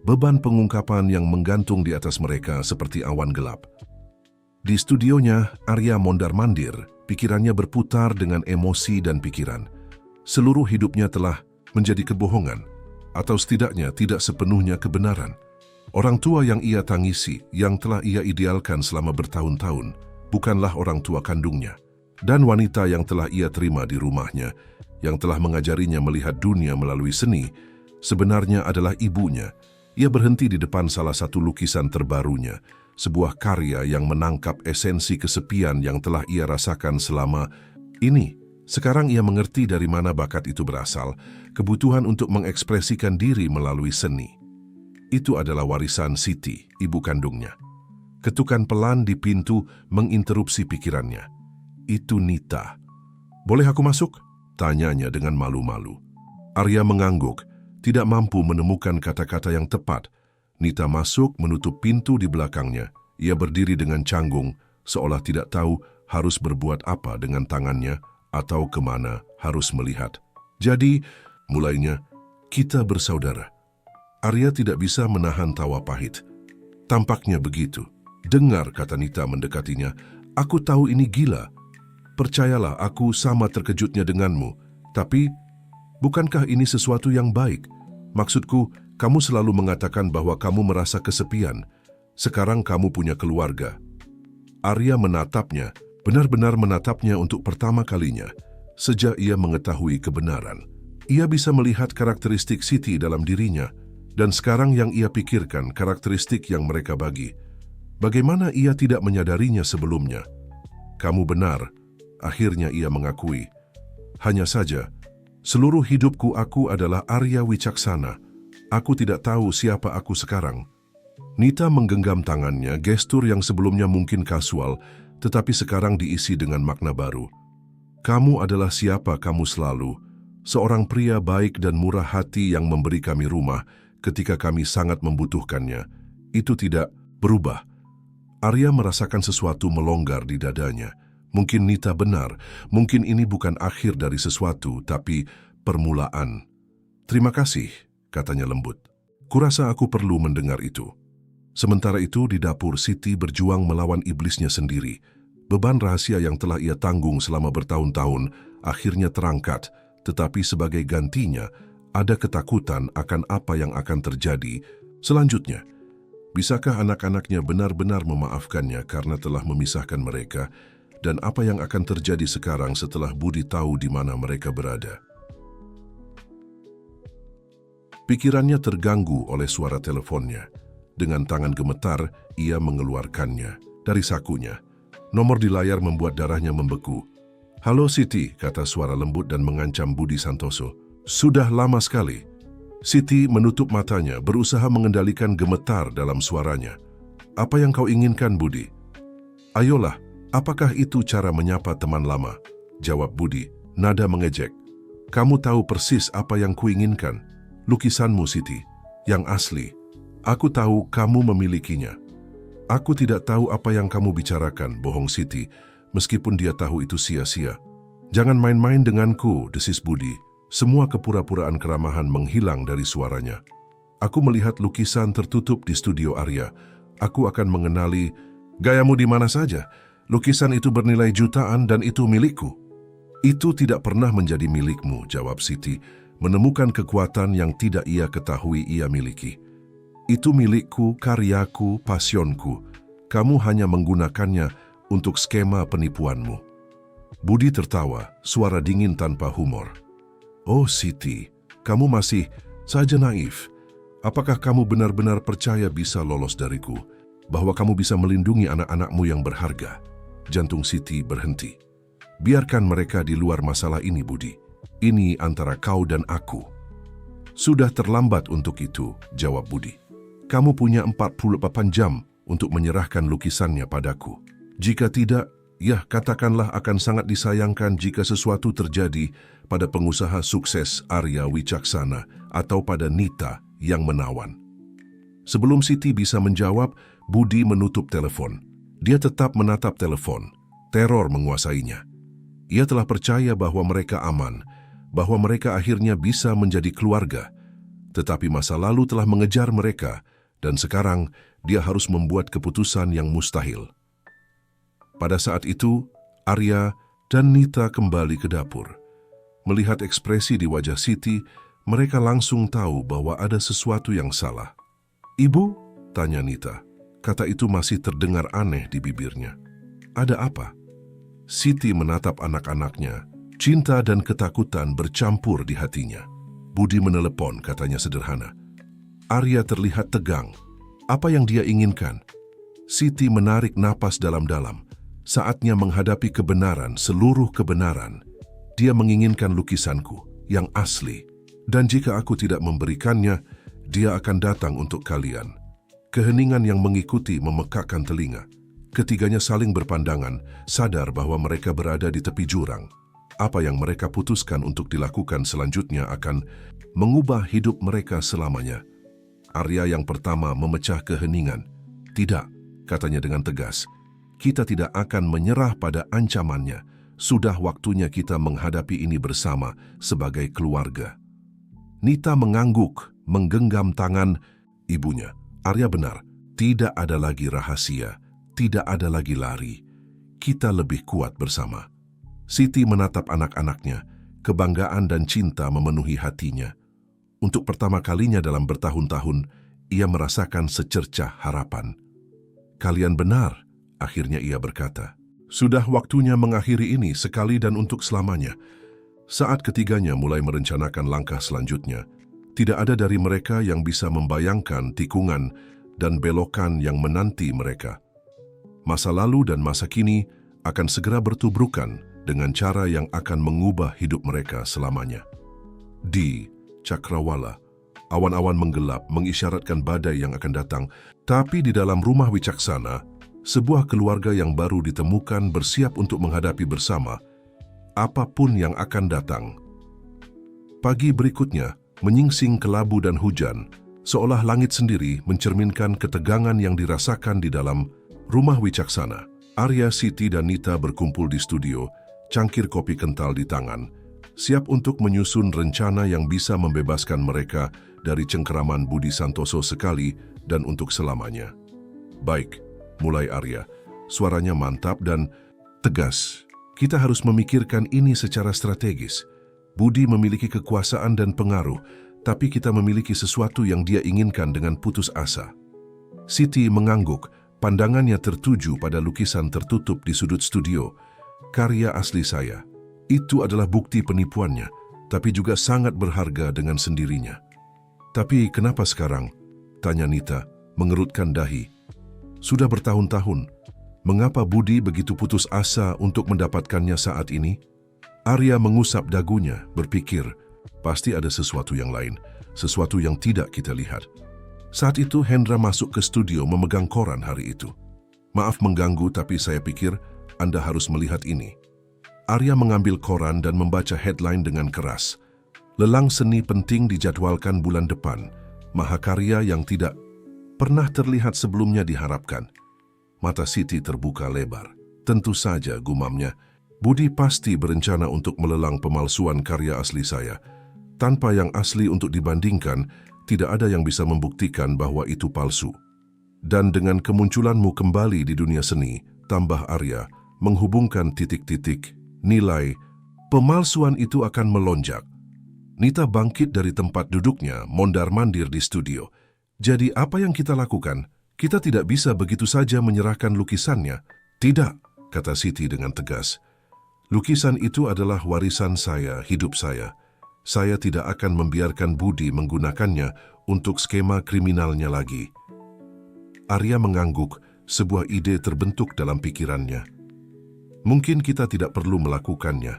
Beban pengungkapan yang menggantung di atas mereka seperti awan gelap. Di studionya, Arya mondar-mandir. Pikirannya berputar dengan emosi dan pikiran. Seluruh hidupnya telah menjadi kebohongan, atau setidaknya tidak sepenuhnya kebenaran. Orang tua yang ia tangisi, yang telah ia idealkan selama bertahun-tahun, bukanlah orang tua kandungnya. Dan wanita yang telah ia terima di rumahnya, yang telah mengajarinya melihat dunia melalui seni, sebenarnya adalah ibunya. Ia berhenti di depan salah satu lukisan terbarunya, sebuah karya yang menangkap esensi kesepian yang telah ia rasakan selama ini. Sekarang ia mengerti dari mana bakat itu berasal, kebutuhan untuk mengekspresikan diri melalui seni. Itu adalah warisan Siti, ibu kandungnya. Ketukan pelan di pintu menginterupsi pikirannya. Itu Nita. "Boleh aku masuk?" tanyanya dengan malu-malu. Arya mengangguk, tidak mampu menemukan kata-kata yang tepat. Nita masuk menutup pintu di belakangnya. Ia berdiri dengan canggung, seolah tidak tahu harus berbuat apa dengan tangannya atau kemana harus melihat. "Jadi," mulainya, "kita bersaudara." Arya tidak bisa menahan tawa pahit. "Tampaknya begitu." "Dengar," kata Nita mendekatinya, "aku tahu ini gila. Percayalah, aku sama terkejutnya denganmu. Tapi, bukankah ini sesuatu yang baik? Maksudku, kamu selalu mengatakan bahwa kamu merasa kesepian. Sekarang kamu punya keluarga." Arya menatapnya, benar-benar menatapnya untuk pertama kalinya, sejak ia mengetahui kebenaran. Ia bisa melihat karakteristik Siti dalam dirinya, dan sekarang yang ia pikirkan karakteristik yang mereka bagi. Bagaimana ia tidak menyadarinya sebelumnya? "Kamu benar," akhirnya ia mengakui. "Hanya saja, seluruh hidupku aku adalah Arya Wicaksana. Aku tidak tahu siapa aku sekarang." Nita menggenggam tangannya, gestur yang sebelumnya mungkin kasual, tetapi sekarang diisi dengan makna baru. "Kamu adalah siapa kamu selalu, seorang pria baik dan murah hati yang memberi kami rumah ketika kami sangat membutuhkannya. Itu tidak berubah." Arya merasakan sesuatu melonggar di dadanya. Mungkin Nita benar, mungkin ini bukan akhir dari sesuatu, tapi permulaan. "Terima kasih," katanya lembut. "Kurasa aku perlu mendengar itu." Sementara itu di dapur, Siti berjuang melawan iblisnya sendiri. Beban rahasia yang telah ia tanggung selama bertahun-tahun akhirnya terangkat, tetapi sebagai gantinya ada ketakutan akan apa yang akan terjadi selanjutnya. Bisakah anak-anaknya benar-benar memaafkannya karena telah memisahkan mereka? Dan apa yang akan terjadi sekarang setelah Budi tahu di mana mereka berada? Pikirannya terganggu oleh suara teleponnya. Dengan tangan gemetar, ia mengeluarkannya dari sakunya. Nomor di layar membuat darahnya membeku. "Halo Siti," kata suara lembut dan mengancam Budi Santoso. "Sudah lama sekali." Siti menutup matanya, berusaha mengendalikan gemetar dalam suaranya. "Apa yang kau inginkan, Budi?" "Ayolah, apakah itu cara menyapa teman lama?" jawab Budi, nada mengejek. "Kamu tahu persis apa yang kuinginkan. Lukisanmu, Siti, yang asli. Aku tahu kamu memilikinya." "Aku tidak tahu apa yang kamu bicarakan," bohong Siti, meskipun dia tahu itu sia-sia. "Jangan main-main denganku," desis Budi. Semua kepura-puraan keramahan menghilang dari suaranya. "Aku melihat lukisan tertutup di studio Arya. Aku akan mengenali gayamu di mana saja. Lukisan itu bernilai jutaan dan itu milikku." "Itu tidak pernah menjadi milikmu," jawab Siti, menemukan kekuatan yang tidak ia ketahui ia miliki. "Itu milikku, karyaku, pasionku. Kamu hanya menggunakannya untuk skema penipuanmu." Budi tertawa, suara dingin tanpa humor. "Oh Siti, kamu masih saja naif. Apakah kamu benar-benar percaya bisa lolos dariku? Bahwa kamu bisa melindungi anak-anakmu yang berharga?" Jantung Siti berhenti. "Biarkan mereka di luar masalah ini, Budi. Ini antara kau dan aku." "Sudah terlambat untuk itu," jawab Budi. "Kamu punya 48 jam untuk menyerahkan lukisannya padaku. Jika tidak, ya katakanlah akan sangat disayangkan jika sesuatu terjadi pada pengusaha sukses Arya Wicaksana atau pada Nita yang menawan." Sebelum Siti bisa menjawab, Budi menutup telepon. Dia tetap menatap telepon. Teror menguasainya. Ia telah percaya bahwa mereka aman, bahwa mereka akhirnya bisa menjadi keluarga. Tetapi masa lalu telah mengejar mereka, dan sekarang dia harus membuat keputusan yang mustahil. Pada saat itu, Arya dan Nita kembali ke dapur. Melihat ekspresi di wajah Siti, mereka langsung tahu bahwa ada sesuatu yang salah. "Ibu?" tanya Nita. Kata itu masih terdengar aneh di bibirnya. "Ada apa?" Siti menatap anak-anaknya, Cinta dan ketakutan bercampur di hatinya. Budi menelepon, katanya sederhana. Arya terlihat tegang. Apa yang dia inginkan? Siti menarik napas dalam-dalam. Saatnya menghadapi kebenaran, seluruh kebenaran. Dia menginginkan lukisanku, yang asli. Dan jika aku tidak memberikannya, dia akan datang untuk kalian. Keheningan yang mengikuti memekakkan telinga. Ketiganya saling berpandangan, sadar bahwa mereka berada di tepi jurang. Apa yang mereka putuskan untuk dilakukan selanjutnya akan mengubah hidup mereka selamanya. Arya yang pertama memecah keheningan. Tidak, katanya dengan tegas. Kita tidak akan menyerah pada ancamannya. Sudah waktunya kita menghadapi ini bersama sebagai keluarga. Nita mengangguk, menggenggam tangan ibunya. Arya benar, tidak ada lagi rahasia, tidak ada lagi lari. Kita lebih kuat bersama. Siti menatap anak-anaknya, kebanggaan dan cinta memenuhi hatinya. Untuk pertama kalinya dalam bertahun-tahun, ia merasakan secercah harapan. Kalian benar, akhirnya ia berkata. Sudah waktunya mengakhiri ini sekali dan untuk selamanya. Saat ketiganya mulai merencanakan langkah selanjutnya, tidak ada dari mereka yang bisa membayangkan tikungan dan belokan yang menanti mereka. Masa lalu dan masa kini akan segera bertubrukan dengan cara yang akan mengubah hidup mereka selamanya. Di Cakrawala, awan-awan menggelap mengisyaratkan badai yang akan datang, tapi di dalam rumah wicaksana, sebuah keluarga yang baru ditemukan bersiap untuk menghadapi bersama apapun yang akan datang. Pagi berikutnya, menyingsing kelabu dan hujan, seolah langit sendiri mencerminkan ketegangan yang dirasakan di dalam rumah wicaksana. Arya, Siti, dan Nita berkumpul di studio, cangkir kopi kental di tangan, siap untuk menyusun rencana yang bisa membebaskan mereka dari cengkeraman Budi Santoso sekali dan untuk selamanya. Baik, mulai Arya. Suaranya mantap dan tegas. Kita harus memikirkan ini secara strategis. Budi memiliki kekuasaan dan pengaruh, tapi kita memiliki sesuatu yang dia inginkan dengan putus asa. Siti mengangguk, pandangannya tertuju pada lukisan tertutup di sudut studio. Karya asli saya. Itu adalah bukti penipuannya, tapi juga sangat berharga dengan sendirinya. Tapi kenapa sekarang? Tanya Nita, mengerutkan dahi. Sudah bertahun-tahun, mengapa Budi begitu putus asa untuk mendapatkannya saat ini? Arya mengusap dagunya, berpikir, pasti ada sesuatu yang lain, sesuatu yang tidak kita lihat. Saat itu Hendra masuk ke studio memegang koran hari itu. Maaf mengganggu, tapi saya pikir Anda harus melihat ini. Arya mengambil koran dan membaca headline dengan keras. Lelang seni penting dijadwalkan bulan depan. Mahakarya yang tidak pernah terlihat sebelumnya diharapkan. Mata Siti terbuka lebar. Tentu saja, gumamnya. Budi pasti berencana untuk melelang pemalsuan karya asli saya. Tanpa yang asli untuk dibandingkan, tidak ada yang bisa membuktikan bahwa itu palsu. Dan dengan kemunculanmu kembali di dunia seni, tambah Arya, menghubungkan titik-titik, nilai, pemalsuan itu akan melonjak. Nita bangkit dari tempat duduknya, mondar-mandir di studio. Jadi apa yang kita lakukan? Kita tidak bisa begitu saja menyerahkan lukisannya. Tidak, kata Siti dengan tegas. Lukisan itu adalah warisan saya, hidup saya. Saya tidak akan membiarkan Budi menggunakannya untuk skema kriminalnya lagi. Arya mengangguk, sebuah ide terbentuk dalam pikirannya. Mungkin kita tidak perlu melakukannya.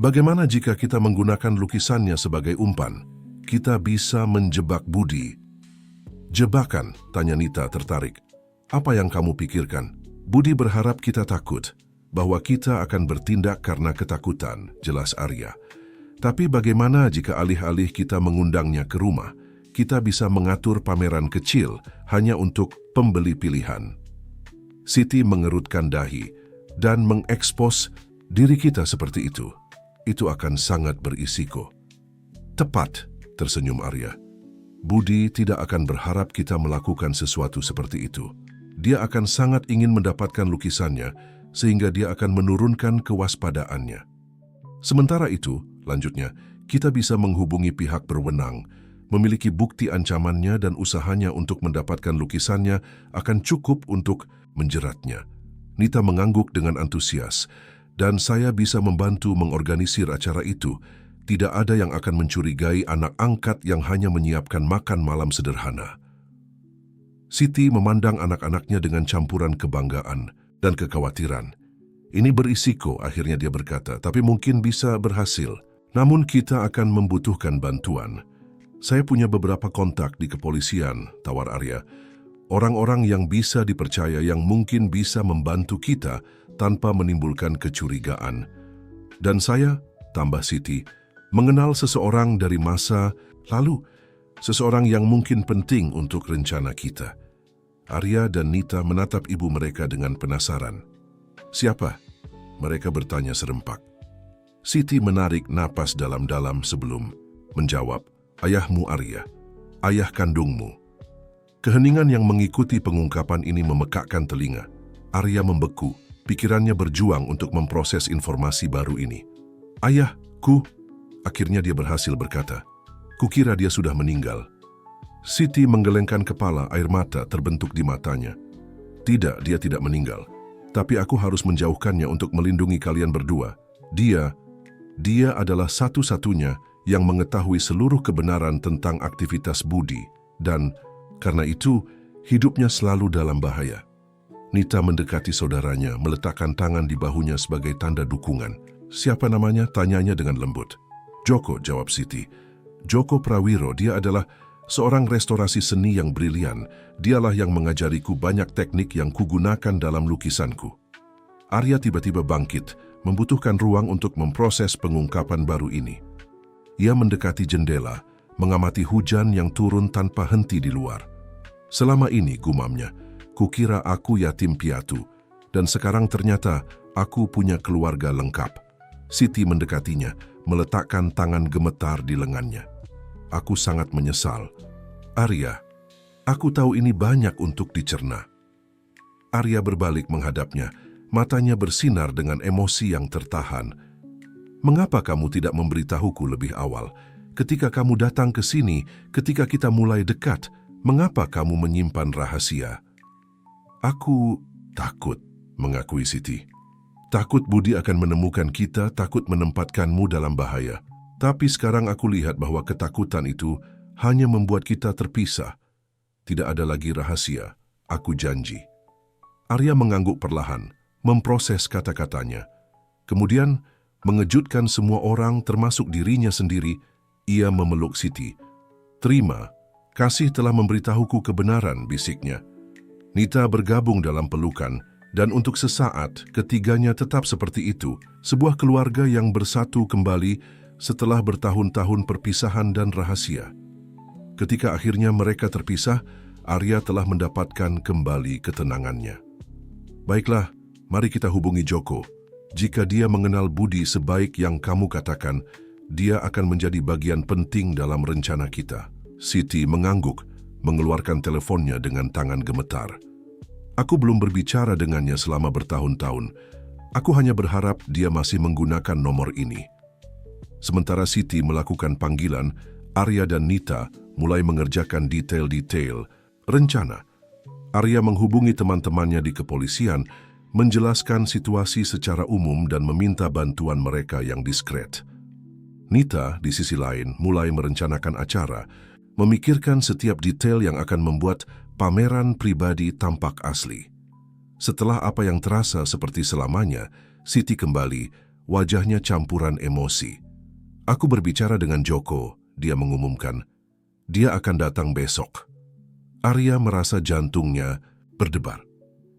Bagaimana jika kita menggunakan lukisannya sebagai umpan? Kita bisa menjebak Budi. Jebakan, tanya Nita tertarik. Apa yang kamu pikirkan? Budi berharap kita takut, bahwa kita akan bertindak karena ketakutan, jelas Arya. Tapi bagaimana jika alih-alih kita mengundangnya ke rumah, kita bisa mengatur pameran kecil hanya untuk pembeli pilihan? Siti mengerutkan dahi dan mengekspos diri kita seperti itu. Itu akan sangat berisiko. Tepat, tersenyum Arya. Budi tidak akan berharap kita melakukan sesuatu seperti itu. Dia akan sangat ingin mendapatkan lukisannya, sehingga dia akan menurunkan kewaspadaannya. Sementara itu, lanjutnya, kita bisa menghubungi pihak berwenang, memiliki bukti ancamannya dan usahanya untuk mendapatkan lukisannya akan cukup untuk menjeratnya. Nita mengangguk dengan antusias. dan saya bisa membantu mengorganisir acara itu. Tidak ada yang akan mencurigai anak angkat yang hanya menyiapkan makan malam sederhana. Siti memandang anak-anaknya dengan campuran kebanggaan dan kekhawatiran. Ini berisiko, akhirnya dia berkata, tapi mungkin bisa berhasil. Namun kita akan membutuhkan bantuan. Saya punya beberapa kontak di kepolisian, tawar Arya. Orang-orang yang bisa dipercaya yang mungkin bisa membantu kita tanpa menimbulkan kecurigaan. Dan saya, tambah Siti, mengenal seseorang dari masa lalu, seseorang yang mungkin penting untuk rencana kita. Arya dan Nita menatap ibu mereka dengan penasaran. Siapa? Mereka bertanya serempak. Siti menarik napas dalam-dalam sebelum menjawab, ayahmu Arya, ayah kandungmu. Keheningan yang mengikuti pengungkapan ini memekakkan telinga. Arya membeku, pikirannya berjuang untuk memproses informasi baru ini. Ayahku, akhirnya dia berhasil berkata. Kukira dia sudah meninggal. Siti menggelengkan kepala, air mata terbentuk di matanya. Tidak, dia tidak meninggal. Tapi aku harus menjauhkannya untuk melindungi kalian berdua. Dia adalah satu-satunya yang mengetahui seluruh kebenaran tentang aktivitas Budi. Dan karena itu, hidupnya selalu dalam bahaya. Nita mendekati saudaranya, meletakkan tangan di bahunya sebagai tanda dukungan. Siapa namanya? Tanyanya dengan lembut. Joko, jawab Siti. Joko Prawiro, dia adalah seorang restorasi seni yang brilian. Dialah yang mengajariku banyak teknik yang kugunakan dalam lukisanku. Arya tiba-tiba bangkit, membutuhkan ruang untuk memproses pengungkapan baru ini. Ia mendekati jendela, mengamati hujan yang turun tanpa henti di luar. Selama ini, gumamnya, kukira aku yatim piatu, dan sekarang ternyata aku punya keluarga lengkap. Siti mendekatinya, meletakkan tangan gemetar di lengannya. Aku sangat menyesal. Arya, aku tahu ini banyak untuk dicerna. Arya berbalik menghadapnya, matanya bersinar dengan emosi yang tertahan. Mengapa kamu tidak memberitahuku lebih awal? Ketika kamu datang ke sini, ketika kita mulai dekat, mengapa kamu menyimpan rahasia? Aku takut, mengakui Siti. Takut Budi akan menemukan kita, takut menempatkanmu dalam bahaya. Tapi sekarang aku lihat bahwa ketakutan itu hanya membuat kita terpisah. Tidak ada lagi rahasia, aku janji. Arya mengangguk perlahan, memproses kata-katanya. Kemudian, mengejutkan semua orang termasuk dirinya sendiri, ia memeluk Siti. Terima, kasih telah memberitahuku kebenaran, bisiknya. Nita bergabung dalam pelukan, dan untuk sesaat ketiganya tetap seperti itu, sebuah keluarga yang bersatu kembali setelah bertahun-tahun perpisahan dan rahasia. Ketika akhirnya mereka terpisah, Arya telah mendapatkan kembali ketenangannya. Baiklah, mari kita hubungi Joko. Jika dia mengenal Budi sebaik yang kamu katakan, dia akan menjadi bagian penting dalam rencana kita. Siti mengangguk, mengeluarkan teleponnya dengan tangan gemetar. Aku belum berbicara dengannya selama bertahun-tahun. Aku hanya berharap dia masih menggunakan nomor ini. Sementara Siti melakukan panggilan, Arya dan Nita mulai mengerjakan detail-detail rencana. Arya menghubungi teman-temannya di kepolisian, menjelaskan situasi secara umum dan meminta bantuan mereka yang diskret. Nita, di sisi lain, mulai merencanakan acara, memikirkan setiap detail yang akan membuat pameran pribadi tampak asli. Setelah apa yang terasa seperti selamanya, Siti kembali, wajahnya campuran emosi. Aku berbicara dengan Joko, dia mengumumkan. Dia akan datang besok. Arya merasa jantungnya berdebar.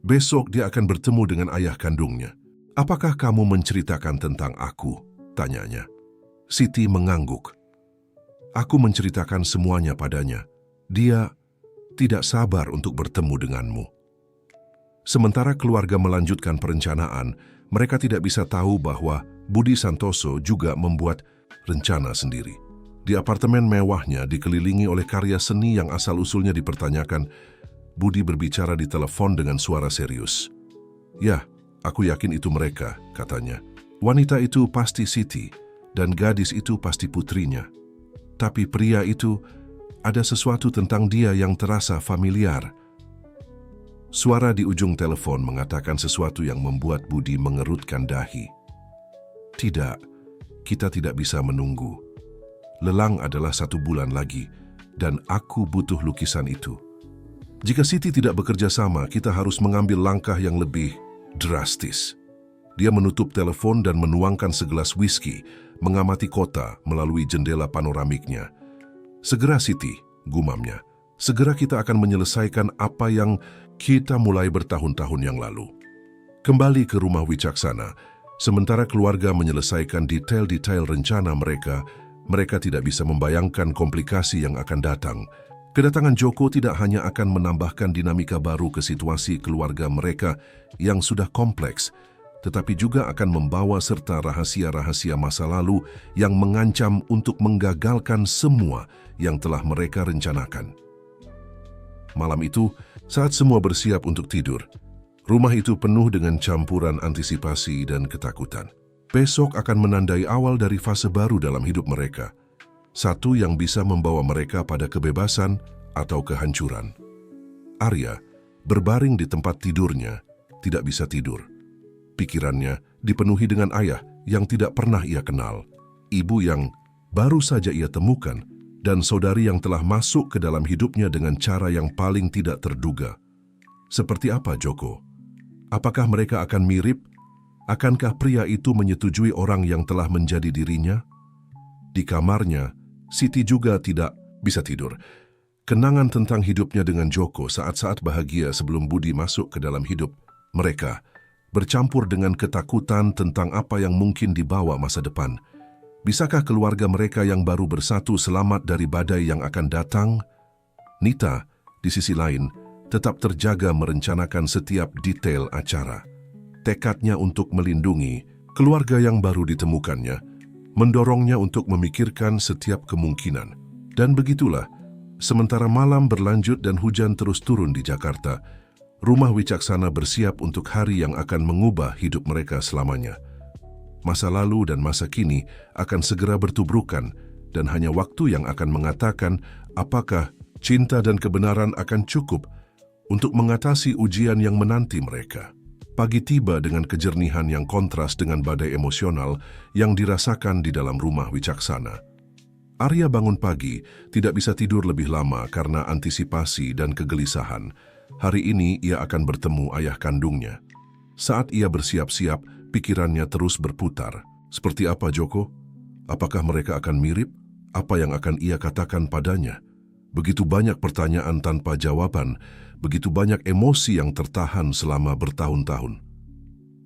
Besok dia akan bertemu dengan ayah kandungnya. Apakah kamu menceritakan tentang aku? Tanyanya. Siti mengangguk. Aku menceritakan semuanya padanya. Dia tidak sabar untuk bertemu denganmu. Sementara keluarga melanjutkan perencanaan, mereka tidak bisa tahu bahwa Budi Santoso juga membuat rencana sendiri. Di apartemen mewahnya dikelilingi oleh karya seni yang asal-usulnya dipertanyakan, Budi berbicara di telepon dengan suara serius. Ya, aku yakin itu mereka, katanya. Wanita itu pasti Siti, dan gadis itu pasti putrinya. Tapi pria itu, ada sesuatu tentang dia yang terasa familiar. Suara di ujung telepon mengatakan sesuatu yang membuat Budi mengerutkan dahi. Tidak, kita tidak bisa menunggu. Lelang adalah 1 bulan lagi, dan aku butuh lukisan itu. Jika Siti tidak bekerja sama, kita harus mengambil langkah yang lebih drastis. Dia menutup telepon dan menuangkan segelas whisky, mengamati kota melalui jendela panoramiknya. Segera Siti, gumamnya. Segera kita akan menyelesaikan apa yang kita mulai bertahun-tahun yang lalu. Kembali ke rumah Wicaksana, sementara keluarga menyelesaikan detail-detail rencana mereka tidak bisa membayangkan komplikasi yang akan datang. Kedatangan Joko tidak hanya akan menambahkan dinamika baru ke situasi keluarga mereka yang sudah kompleks, tetapi juga akan membawa serta rahasia-rahasia masa lalu yang mengancam untuk menggagalkan semua yang telah mereka rencanakan. Malam itu, saat semua bersiap untuk tidur, rumah itu penuh dengan campuran antisipasi dan ketakutan. Besok akan menandai awal dari fase baru dalam hidup mereka. Satu yang bisa membawa mereka pada kebebasan atau kehancuran. Arya berbaring di tempat tidurnya, tidak bisa tidur. Pikirannya dipenuhi dengan ayah yang tidak pernah ia kenal, ibu yang baru saja ia temukan, dan saudari yang telah masuk ke dalam hidupnya dengan cara yang paling tidak terduga. Seperti apa Joko? Apakah mereka akan mirip? Akankah pria itu menyetujui orang yang telah menjadi dirinya? Di kamarnya, Siti juga tidak bisa tidur. Kenangan tentang hidupnya dengan Joko saat-saat bahagia sebelum Budi masuk ke dalam hidup mereka bercampur dengan ketakutan tentang apa yang mungkin dibawa masa depan. Bisakah keluarga mereka yang baru bersatu selamat dari badai yang akan datang? Nita, di sisi lain, tetap terjaga merencanakan setiap detail acara. Tekadnya untuk melindungi keluarga yang baru ditemukannya, mendorongnya untuk memikirkan setiap kemungkinan. Dan begitulah, sementara malam berlanjut dan hujan terus turun di Jakarta, rumah Wicaksana bersiap untuk hari yang akan mengubah hidup mereka selamanya. Masa lalu dan masa kini akan segera bertubrukan, dan hanya waktu yang akan mengatakan apakah cinta dan kebenaran akan cukup untuk mengatasi ujian yang menanti mereka. Pagi tiba dengan kejernihan yang kontras dengan badai emosional yang dirasakan di dalam rumah Wicaksana. Arya bangun pagi, tidak bisa tidur lebih lama karena antisipasi dan kegelisahan. Hari ini ia akan bertemu ayah kandungnya. Saat ia bersiap-siap, pikirannya terus berputar. Seperti apa Joko? Apakah mereka akan mirip? Apa yang akan ia katakan padanya? Begitu banyak pertanyaan tanpa jawaban, begitu banyak emosi yang tertahan selama bertahun-tahun.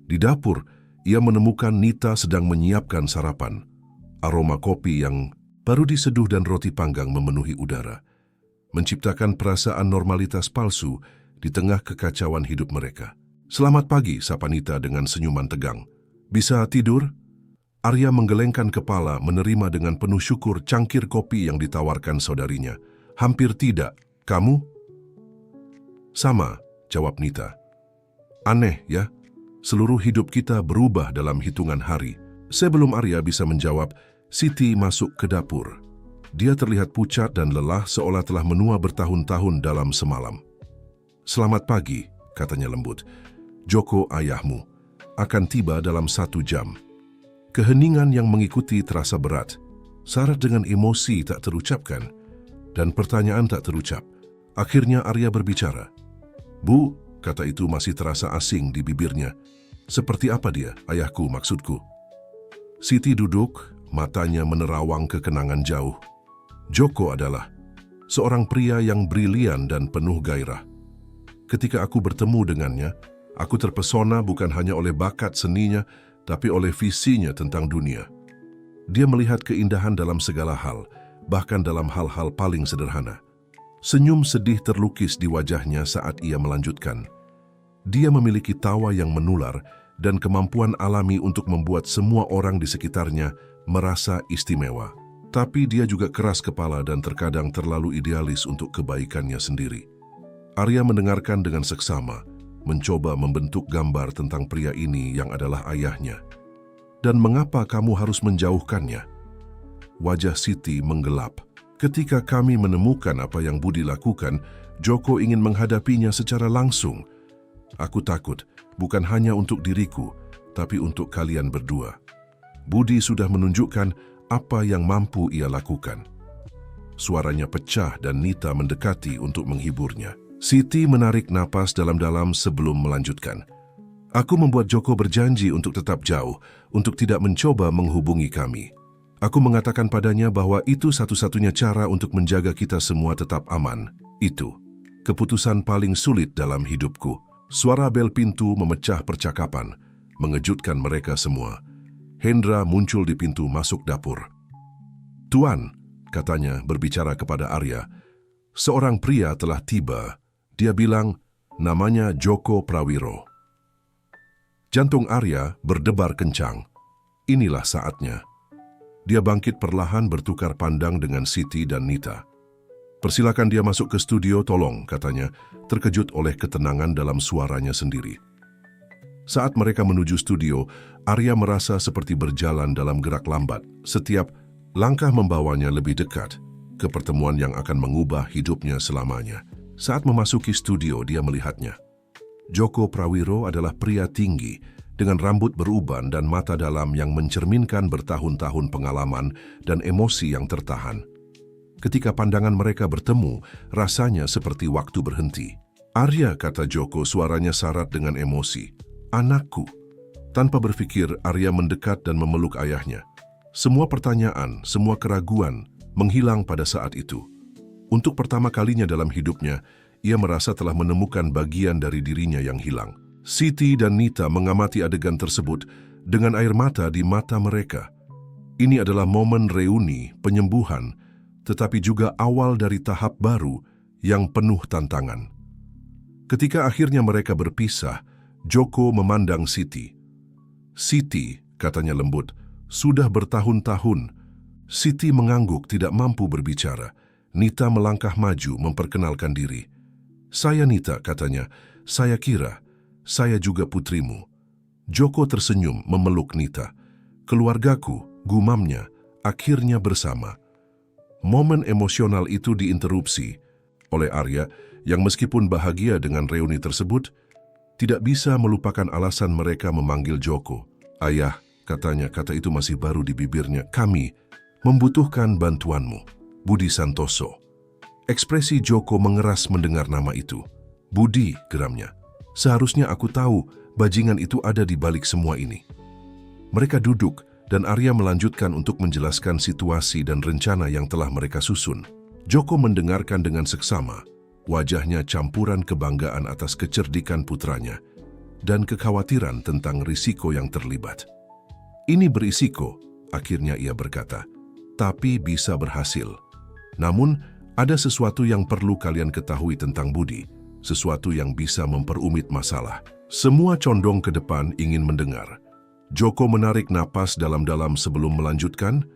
Di dapur, ia menemukan Nita sedang menyiapkan sarapan. Aroma kopi yang baru diseduh dan roti panggang memenuhi udara, menciptakan perasaan normalitas palsu di tengah kekacauan hidup mereka. "Selamat pagi," sapa Nita dengan senyuman tegang. "Bisa tidur?" Arya menggelengkan kepala menerima dengan penuh syukur cangkir kopi yang ditawarkan saudarinya. "Hampir tidak. Kamu?" "Sama," jawab Nita. "Aneh ya, seluruh hidup kita berubah dalam hitungan hari." Sebelum Arya bisa menjawab, Siti masuk ke dapur. Dia terlihat pucat dan lelah seolah telah menua bertahun-tahun dalam semalam. "Selamat pagi," katanya lembut. "Joko ayahmu akan tiba dalam 1 jam." Keheningan yang mengikuti terasa berat, syarat dengan emosi tak terucapkan, dan pertanyaan tak terucap. Akhirnya Arya berbicara. "Bu," kata itu masih terasa asing di bibirnya. "Seperti apa dia, ayahku maksudku?" Siti duduk, matanya menerawang ke kenangan jauh. Joko adalah seorang pria yang brilian dan penuh gairah. Ketika aku bertemu dengannya, aku terpesona bukan hanya oleh bakat seninya, tapi oleh visinya tentang dunia. Dia melihat keindahan dalam segala hal, bahkan dalam hal-hal paling sederhana. Senyum sedih terlukis di wajahnya saat ia melanjutkan. Dia memiliki tawa yang menular dan kemampuan alami untuk membuat semua orang di sekitarnya merasa istimewa. Tapi dia juga keras kepala dan terkadang terlalu idealis untuk kebaikannya sendiri. Arya mendengarkan dengan seksama, mencoba membentuk gambar tentang pria ini yang adalah ayahnya. "Dan mengapa kamu harus menjauhkannya?" Wajah Siti menggelap. "Ketika kami menemukan apa yang Budi lakukan, Joko ingin menghadapinya secara langsung. Aku takut, bukan hanya untuk diriku, tapi untuk kalian berdua." Budi sudah menunjukkan apa yang mampu ia lakukan. Suaranya pecah dan Nita mendekati untuk menghiburnya. Siti menarik napas dalam-dalam sebelum melanjutkan. Aku membuat Joko berjanji untuk tetap jauh, untuk tidak mencoba menghubungi kami. Aku mengatakan padanya bahwa itu satu-satunya cara untuk menjaga kita semua tetap aman. Itu keputusan paling sulit dalam hidupku. Suara bel pintu memecah percakapan, mengejutkan mereka semua. Hendra muncul di pintu masuk dapur. "Tuan," katanya berbicara kepada Arya, "seorang pria telah tiba. Dia bilang namanya Joko Prawiro." Jantung Arya berdebar kencang. Inilah saatnya. Dia bangkit perlahan bertukar pandang dengan Siti dan Nita. "Persilakan dia masuk ke studio, tolong," katanya, terkejut oleh ketenangan dalam suaranya sendiri. Saat mereka menuju studio, Arya merasa seperti berjalan dalam gerak lambat. Setiap langkah membawanya lebih dekat ke pertemuan yang akan mengubah hidupnya selamanya. Saat memasuki studio, dia melihatnya. Joko Prawiro adalah pria tinggi, dengan rambut beruban dan mata dalam yang mencerminkan bertahun-tahun pengalaman dan emosi yang tertahan. Ketika pandangan mereka bertemu, rasanya seperti waktu berhenti. "Arya," kata Joko, suaranya syarat dengan emosi. "Anakku." Tanpa berpikir, Arya mendekat dan memeluk ayahnya. Semua pertanyaan, semua keraguan menghilang pada saat itu. Untuk pertama kalinya dalam hidupnya, ia merasa telah menemukan bagian dari dirinya yang hilang. Siti dan Nita mengamati adegan tersebut dengan air mata di mata mereka. Ini adalah momen reuni, penyembuhan, tetapi juga awal dari tahap baru yang penuh tantangan. Ketika akhirnya mereka berpisah, Joko memandang Siti. "Siti," katanya lembut, "sudah bertahun-tahun." Siti mengangguk, tidak mampu berbicara. Nita melangkah maju memperkenalkan diri. "Saya Nita," katanya. "Saya kira saya juga putrimu." Joko tersenyum memeluk Nita. "Keluargaku," gumamnya, "akhirnya bersama." Momen emosional itu diinterupsi oleh Arya yang meskipun bahagia dengan reuni tersebut, tidak bisa melupakan alasan mereka memanggil Joko. "Ayah," katanya, kata itu masih baru di bibirnya, "kami membutuhkan bantuanmu." Budi Santoso. Ekspresi Joko mengeras mendengar nama itu. "Budi," geramnya, "seharusnya aku tahu bajingan itu ada di balik semua ini." Mereka duduk dan Arya melanjutkan untuk menjelaskan situasi dan rencana yang telah mereka susun. Joko mendengarkan dengan seksama. Wajahnya campuran kebanggaan atas kecerdikan putranya dan kekhawatiran tentang risiko yang terlibat. "Ini berisiko," akhirnya ia berkata, "tapi bisa berhasil. Namun, ada sesuatu yang perlu kalian ketahui tentang Budi, sesuatu yang bisa memperumit masalah." Semua condong ke depan ingin mendengar. Joko menarik napas dalam-dalam sebelum melanjutkan.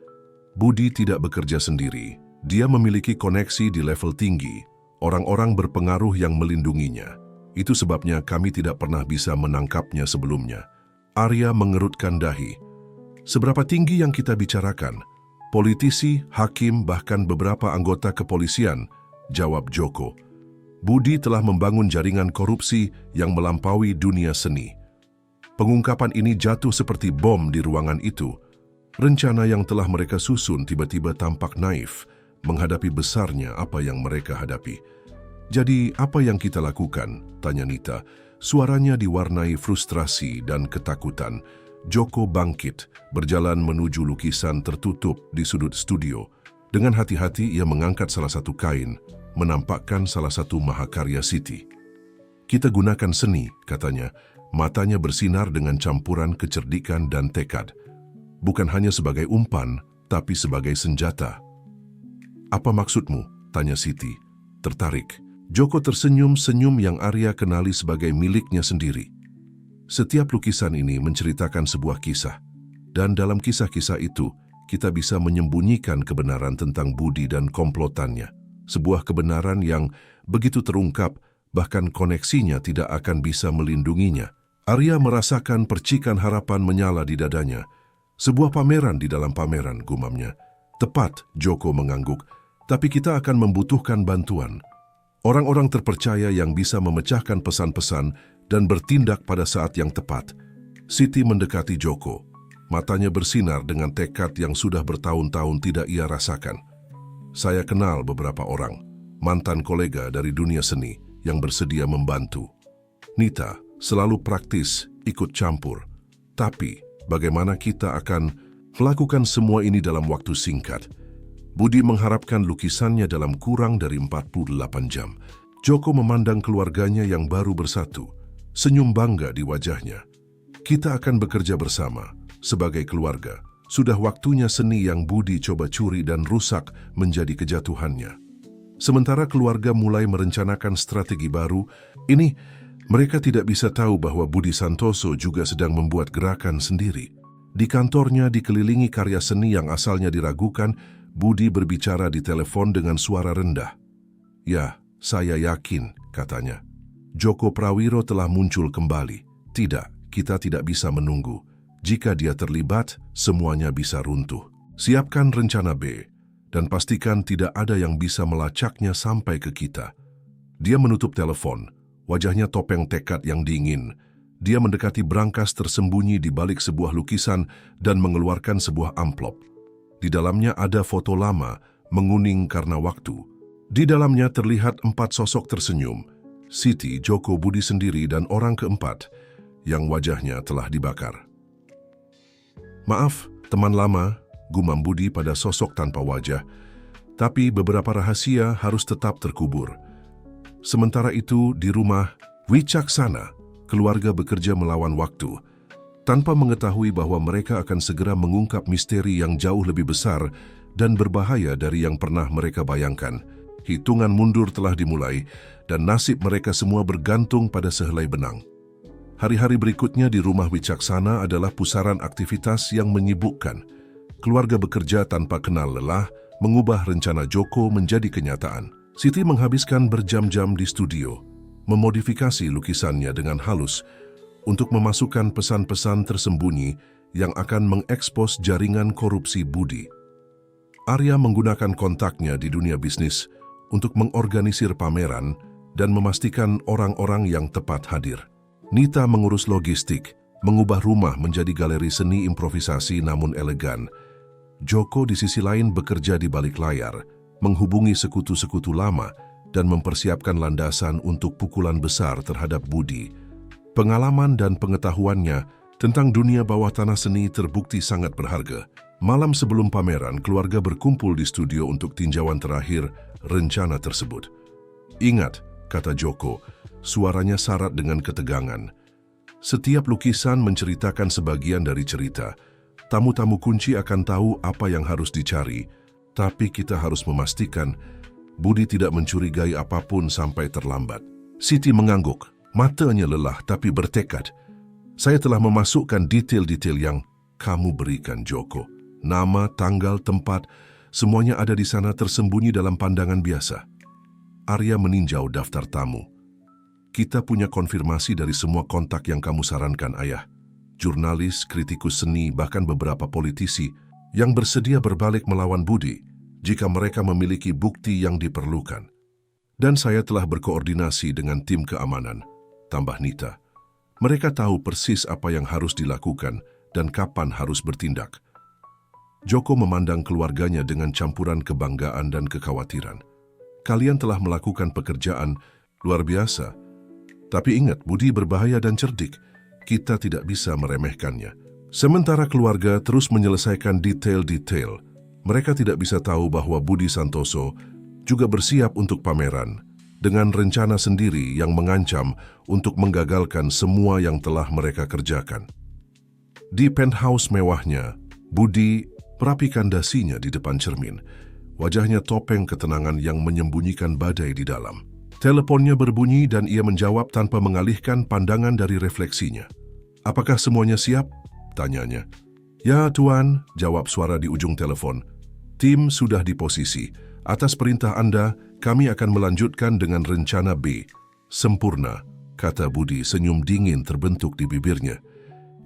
"Budi tidak bekerja sendiri. Dia memiliki koneksi di level tinggi. Orang-orang berpengaruh yang melindunginya. Itu sebabnya kami tidak pernah bisa menangkapnya sebelumnya." Arya mengerutkan dahi. "Seberapa tinggi yang kita bicarakan? Politisi, hakim, bahkan beberapa anggota kepolisian," jawab Joko. "Budi telah membangun jaringan korupsi yang melampaui dunia seni." Pengungkapan ini jatuh seperti bom di ruangan itu. Rencana yang telah mereka susun tiba-tiba tampak naif menghadapi besarnya apa yang mereka hadapi. "Jadi apa yang kita lakukan?" tanya Nita. Suaranya diwarnai frustrasi dan ketakutan. Joko bangkit, berjalan menuju lukisan tertutup di sudut studio. Dengan hati-hati ia mengangkat salah satu kain, menampakkan salah satu mahakarya Siti. "Kita gunakan seni," katanya. Matanya bersinar dengan campuran kecerdikan dan tekad. "Bukan hanya sebagai umpan, tapi sebagai senjata." "Apa maksudmu?" tanya Siti, tertarik. Joko tersenyum senyum yang Arya kenali sebagai miliknya sendiri. Setiap lukisan ini menceritakan sebuah kisah. Dan dalam kisah-kisah itu, kita bisa menyembunyikan kebenaran tentang Budi dan komplotannya. Sebuah kebenaran yang begitu terungkap, bahkan koneksinya tidak akan bisa melindunginya. Arya merasakan percikan harapan menyala di dadanya. "Sebuah pameran di dalam pameran," gumamnya. "Tepat," Joko mengangguk. "Tapi kita akan membutuhkan bantuan. Orang-orang terpercaya yang bisa memecahkan pesan-pesan dan bertindak pada saat yang tepat." Siti mendekati Joko. Matanya bersinar dengan tekad yang sudah bertahun-tahun tidak ia rasakan. Saya kenal beberapa orang, mantan kolega dari dunia seni yang bersedia membantu. Nita selalu praktis, ikut campur. Tapi, bagaimana kita akan melakukan semua ini dalam waktu singkat? Budi mengharapkan lukisannya dalam kurang dari 48 jam. Joko memandang keluarganya yang baru bersatu, senyum bangga di wajahnya. Kita akan bekerja bersama, sebagai keluarga. Sudah waktunya seni yang Budi coba curi dan rusak menjadi kejatuhannya. Sementara keluarga mulai merencanakan strategi baru, ini mereka tidak bisa tahu bahwa Budi Santoso juga sedang membuat gerakan sendiri. Di kantornya dikelilingi karya seni yang asalnya diragukan, Budi berbicara di telepon dengan suara rendah. "Ya, saya yakin," katanya. "Joko Prawiro telah muncul kembali. Tidak, kita tidak bisa menunggu. Jika dia terlibat, semuanya bisa runtuh. Siapkan rencana B, dan pastikan tidak ada yang bisa melacaknya sampai ke kita." Dia menutup telepon, wajahnya topeng tekad yang dingin. Dia mendekati brankas tersembunyi di balik sebuah lukisan dan mengeluarkan sebuah amplop. Di dalamnya ada foto lama, menguning karena waktu. Di dalamnya terlihat 4 sosok tersenyum, Siti, Joko, Budi sendiri, dan orang keempat yang wajahnya telah dibakar. "Maaf, teman lama," gumam Budi pada sosok tanpa wajah, "tapi beberapa rahasia harus tetap terkubur." Sementara itu, di rumah Wicaksana, keluarga bekerja melawan waktu. Tanpa mengetahui bahwa mereka akan segera mengungkap misteri yang jauh lebih besar dan berbahaya dari yang pernah mereka bayangkan. Hitungan mundur telah dimulai dan nasib mereka semua bergantung pada sehelai benang. Hari-hari berikutnya di rumah Wicaksana adalah pusaran aktivitas yang menyibukkan. Keluarga bekerja tanpa kenal lelah, mengubah rencana Joko menjadi kenyataan. Siti menghabiskan berjam-jam di studio, memodifikasi lukisannya dengan halus untuk memasukkan pesan-pesan tersembunyi yang akan mengekspos jaringan korupsi Budi. Arya menggunakan kontaknya di dunia bisnis untuk mengorganisir pameran dan memastikan orang-orang yang tepat hadir. Nita mengurus logistik, mengubah rumah menjadi galeri seni improvisasi namun elegan. Joko di sisi lain bekerja di balik layar, menghubungi sekutu-sekutu lama dan mempersiapkan landasan untuk pukulan besar terhadap Budi. Pengalaman dan pengetahuannya tentang dunia bawah tanah seni terbukti sangat berharga. Malam sebelum pameran, keluarga berkumpul di studio untuk tinjauan terakhir rencana tersebut. "Ingat," kata Joko, suaranya syarat dengan ketegangan. "Setiap lukisan menceritakan sebagian dari cerita. Tamu-tamu kunci akan tahu apa yang harus dicari, tapi kita harus memastikan Budi tidak mencurigai apapun sampai terlambat." Siti mengangguk. Matanya lelah tapi bertekad. "Saya telah memasukkan detail-detail yang kamu berikan, Joko. Nama, tanggal, tempat, semuanya ada di sana tersembunyi dalam pandangan biasa." Arya meninjau daftar tamu. "Kita punya konfirmasi dari semua kontak yang kamu sarankan, Ayah. Jurnalis, kritikus seni, bahkan beberapa politisi yang bersedia berbalik melawan Budi jika mereka memiliki bukti yang diperlukan. Dan saya telah berkoordinasi dengan tim keamanan," tambah Nita. "Mereka tahu persis apa yang harus dilakukan dan kapan harus bertindak." Joko memandang keluarganya dengan campuran kebanggaan dan kekhawatiran. "Kalian telah melakukan pekerjaan luar biasa. Tapi ingat, Budi berbahaya dan cerdik. Kita tidak bisa meremehkannya." Sementara keluarga terus menyelesaikan detail-detail, mereka tidak bisa tahu bahwa Budi Santoso juga bersiap untuk pameran dengan rencana sendiri yang mengancam untuk menggagalkan semua yang telah mereka kerjakan. Di penthouse mewahnya, Budi merapikan dasinya di depan cermin. Wajahnya topeng ketenangan yang menyembunyikan badai di dalam. Teleponnya berbunyi dan ia menjawab tanpa mengalihkan pandangan dari refleksinya. "Apakah semuanya siap?" tanyanya. "Ya, Tuan," jawab suara di ujung telepon. "Tim sudah di posisi. Atas perintah Anda, kami akan melanjutkan dengan rencana B." "Sempurna," kata Budi, senyum dingin terbentuk di bibirnya.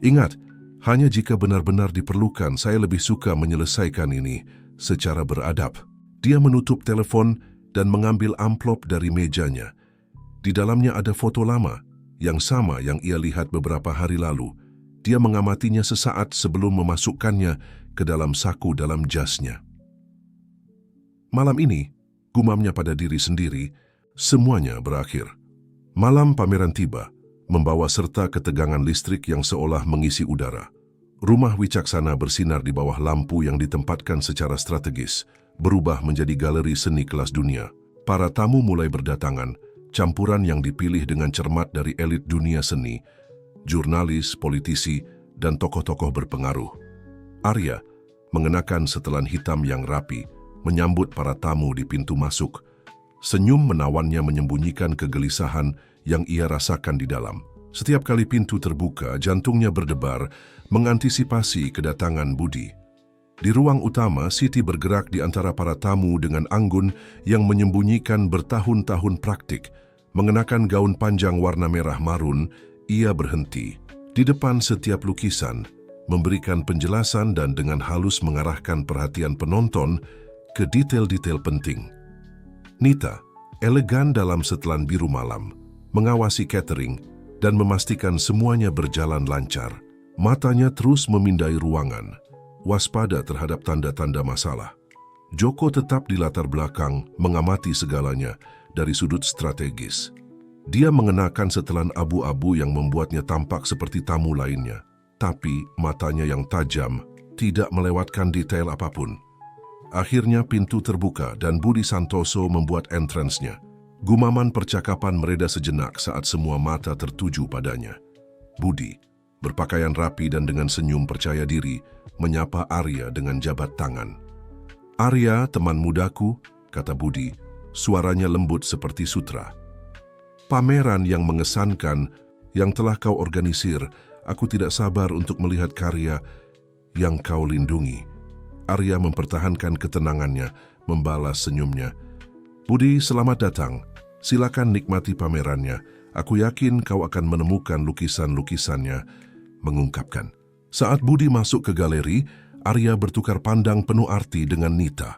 "Ingat, hanya jika benar-benar diperlukan, saya lebih suka menyelesaikan ini secara beradab." Dia menutup telepon dan mengambil amplop dari mejanya. Di dalamnya ada foto lama, yang sama yang ia lihat beberapa hari lalu. Dia mengamatinya sesaat sebelum memasukkannya ke dalam saku dalam jasnya. Malam ini, gumamnya pada diri sendiri, semuanya berakhir. Malam pameran tiba, membawa serta ketegangan listrik yang seolah mengisi udara. Rumah wicaksana bersinar di bawah lampu yang ditempatkan secara strategis, berubah menjadi galeri seni kelas dunia. Para tamu mulai berdatangan, campuran yang dipilih dengan cermat dari elit dunia seni, jurnalis, politisi, dan tokoh-tokoh berpengaruh. Arya mengenakan setelan hitam yang rapi, menyambut para tamu di pintu masuk. Senyum menawannya menyembunyikan kegelisahan yang ia rasakan di dalam. Setiap kali pintu terbuka, jantungnya berdebar, mengantisipasi kedatangan Budi. Di ruang utama, Siti bergerak di antara para tamu dengan anggun yang menyembunyikan bertahun-tahun praktik. Mengenakan gaun panjang warna merah marun, ia berhenti di depan setiap lukisan, memberikan penjelasan dan dengan halus mengarahkan perhatian penonton ke detail-detail penting. Nita, elegan dalam setelan biru malam, mengawasi catering dan memastikan semuanya berjalan lancar. Matanya terus memindai ruangan, waspada terhadap tanda-tanda masalah. Joko tetap di latar belakang, mengamati segalanya dari sudut strategis. Dia mengenakan setelan abu-abu yang membuatnya tampak seperti tamu lainnya, tapi matanya yang tajam tidak melewatkan detail apapun. Akhirnya pintu terbuka dan Budi Santoso membuat entrance-nya. Gumaman percakapan mereda sejenak saat semua mata tertuju padanya. Budi, berpakaian rapi dan dengan senyum percaya diri, menyapa Arya dengan jabat tangan. "Arya, teman mudaku," kata Budi, suaranya lembut seperti sutra. "Pameran yang mengesankan yang telah kau organisir, aku tidak sabar untuk melihat karya yang kau lindungi." Arya mempertahankan ketenangannya, membalas senyumnya. "Budi, selamat datang. Silakan nikmati pamerannya. Aku yakin kau akan menemukan lukisan-lukisannya," mengungkapkan. Saat Budi masuk ke galeri, Arya bertukar pandang penuh arti dengan Nita.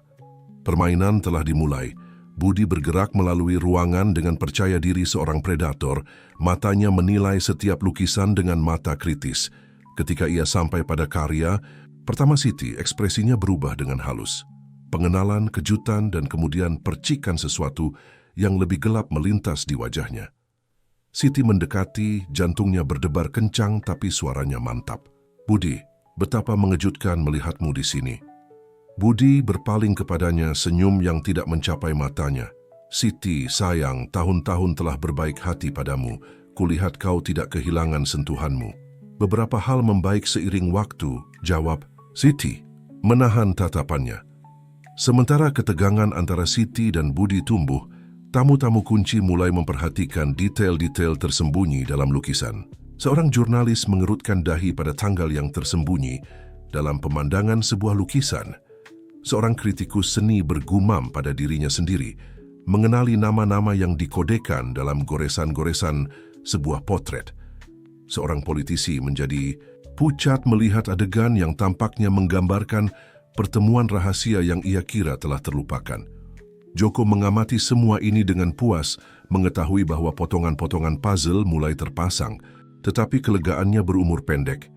Permainan telah dimulai. Budi bergerak melalui ruangan dengan percaya diri seorang predator, matanya menilai setiap lukisan dengan mata kritis. Ketika ia sampai pada karya, pertama Siti, ekspresinya berubah dengan halus. Pengenalan, kejutan, dan kemudian percikan sesuatu yang lebih gelap melintas di wajahnya. Siti mendekati, jantungnya berdebar kencang tapi suaranya mantap. "Budi, betapa mengejutkan melihatmu di sini." Budi berpaling kepadanya, senyum yang tidak mencapai matanya. "Siti, sayang, tahun-tahun telah berbaik hati padamu. Kulihat kau tidak kehilangan sentuhanmu." "Beberapa hal membaik seiring waktu," jawab Siti, menahan tatapannya. Sementara ketegangan antara Siti dan Budi tumbuh, tamu-tamu kunci mulai memperhatikan detail-detail tersembunyi dalam lukisan. Seorang jurnalis mengerutkan dahi pada tanggal yang tersembunyi dalam pemandangan sebuah lukisan. Seorang kritikus seni bergumam pada dirinya sendiri, mengenali nama-nama yang dikodekan dalam goresan-goresan sebuah potret. Seorang politisi menjadi pucat melihat adegan yang tampaknya menggambarkan pertemuan rahasia yang ia kira telah terlupakan. Joko mengamati semua ini dengan puas, mengetahui bahwa potongan-potongan puzzle mulai terpasang, tetapi kelegaannya berumur pendek.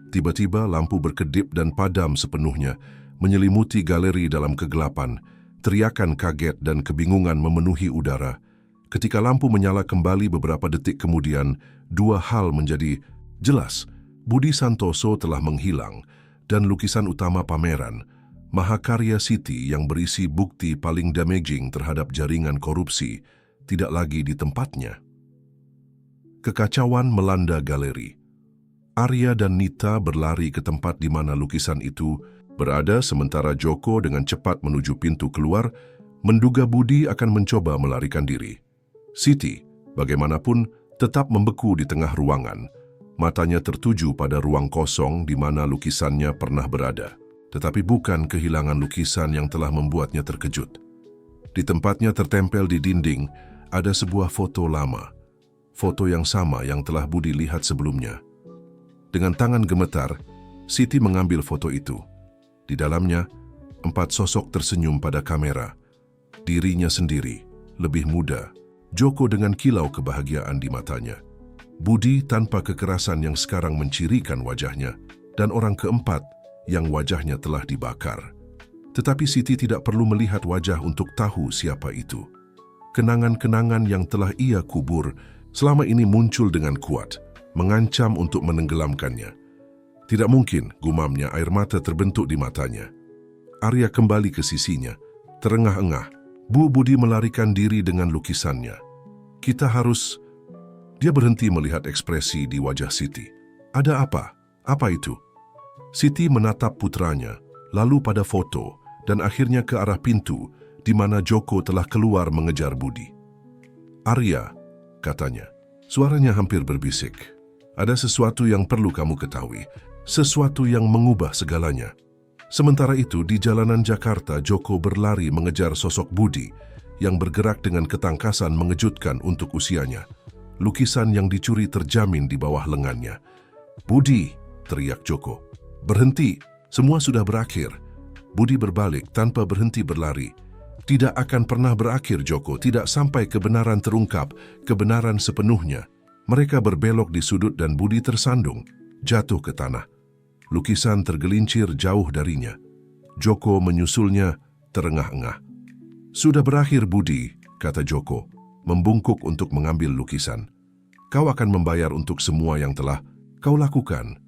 Tiba-tiba lampu berkedip dan padam sepenuhnya, menyelimuti galeri dalam kegelapan. Teriakan kaget dan kebingungan memenuhi udara. Ketika lampu menyala kembali beberapa detik kemudian, dua hal menjadi jelas. Budi Santoso telah menghilang, dan lukisan utama pameran, mahakarya Siti yang berisi bukti paling damaging terhadap jaringan korupsi, tidak lagi di tempatnya. Kekacauan melanda galeri. Arya dan Nita berlari ke tempat di mana lukisan itu berada, sementara Joko dengan cepat menuju pintu keluar, menduga Budi akan mencoba melarikan diri. Siti, bagaimanapun, tetap membeku di tengah ruangan. Matanya tertuju pada ruang kosong di mana lukisannya pernah berada. Tetapi bukan kehilangan lukisan yang telah membuatnya terkejut. Di tempatnya tertempel di dinding, ada sebuah foto lama. Foto yang sama yang telah Budi lihat sebelumnya. Dengan tangan gemetar, Siti mengambil foto itu. Di dalamnya, 4 sosok tersenyum pada kamera. Dirinya sendiri, lebih muda, Joko dengan kilau kebahagiaan di matanya. Budi tanpa kekerasan yang sekarang mencirikan wajahnya, dan orang keempat yang wajahnya telah dibakar. Tetapi Siti tidak perlu melihat wajah untuk tahu siapa itu. Kenangan-kenangan yang telah ia kubur selama ini muncul dengan kuat, mengancam untuk menenggelamkannya. Tidak mungkin, gumamnya, air mata terbentuk di matanya. Arya kembali ke sisinya, terengah-engah. Bu Budi melarikan diri dengan lukisannya. Kita harus... Dia berhenti melihat ekspresi di wajah Siti. Ada apa? Apa itu? Siti menatap putranya, lalu pada foto, dan akhirnya ke arah pintu, di mana Joko telah keluar mengejar Budi. Arya, katanya. Suaranya hampir berbisik. Ada sesuatu yang perlu kamu ketahui, sesuatu yang mengubah segalanya. Sementara itu, di jalanan Jakarta, Joko berlari mengejar sosok Budi yang bergerak dengan ketangkasan mengejutkan untuk usianya. Lukisan yang dicuri terjamin di bawah lengannya. Budi, teriak Joko. Berhenti, semua sudah berakhir. Budi berbalik tanpa berhenti berlari. Tidak akan pernah berakhir, Joko, tidak sampai kebenaran terungkap, kebenaran sepenuhnya. Mereka berbelok di sudut dan Budi tersandung, jatuh ke tanah. Lukisan tergelincir jauh darinya. Joko menyusulnya terengah-engah. Sudah berakhir, Budi, kata Joko, membungkuk untuk mengambil lukisan. Kau akan membayar untuk semua yang telah kau lakukan.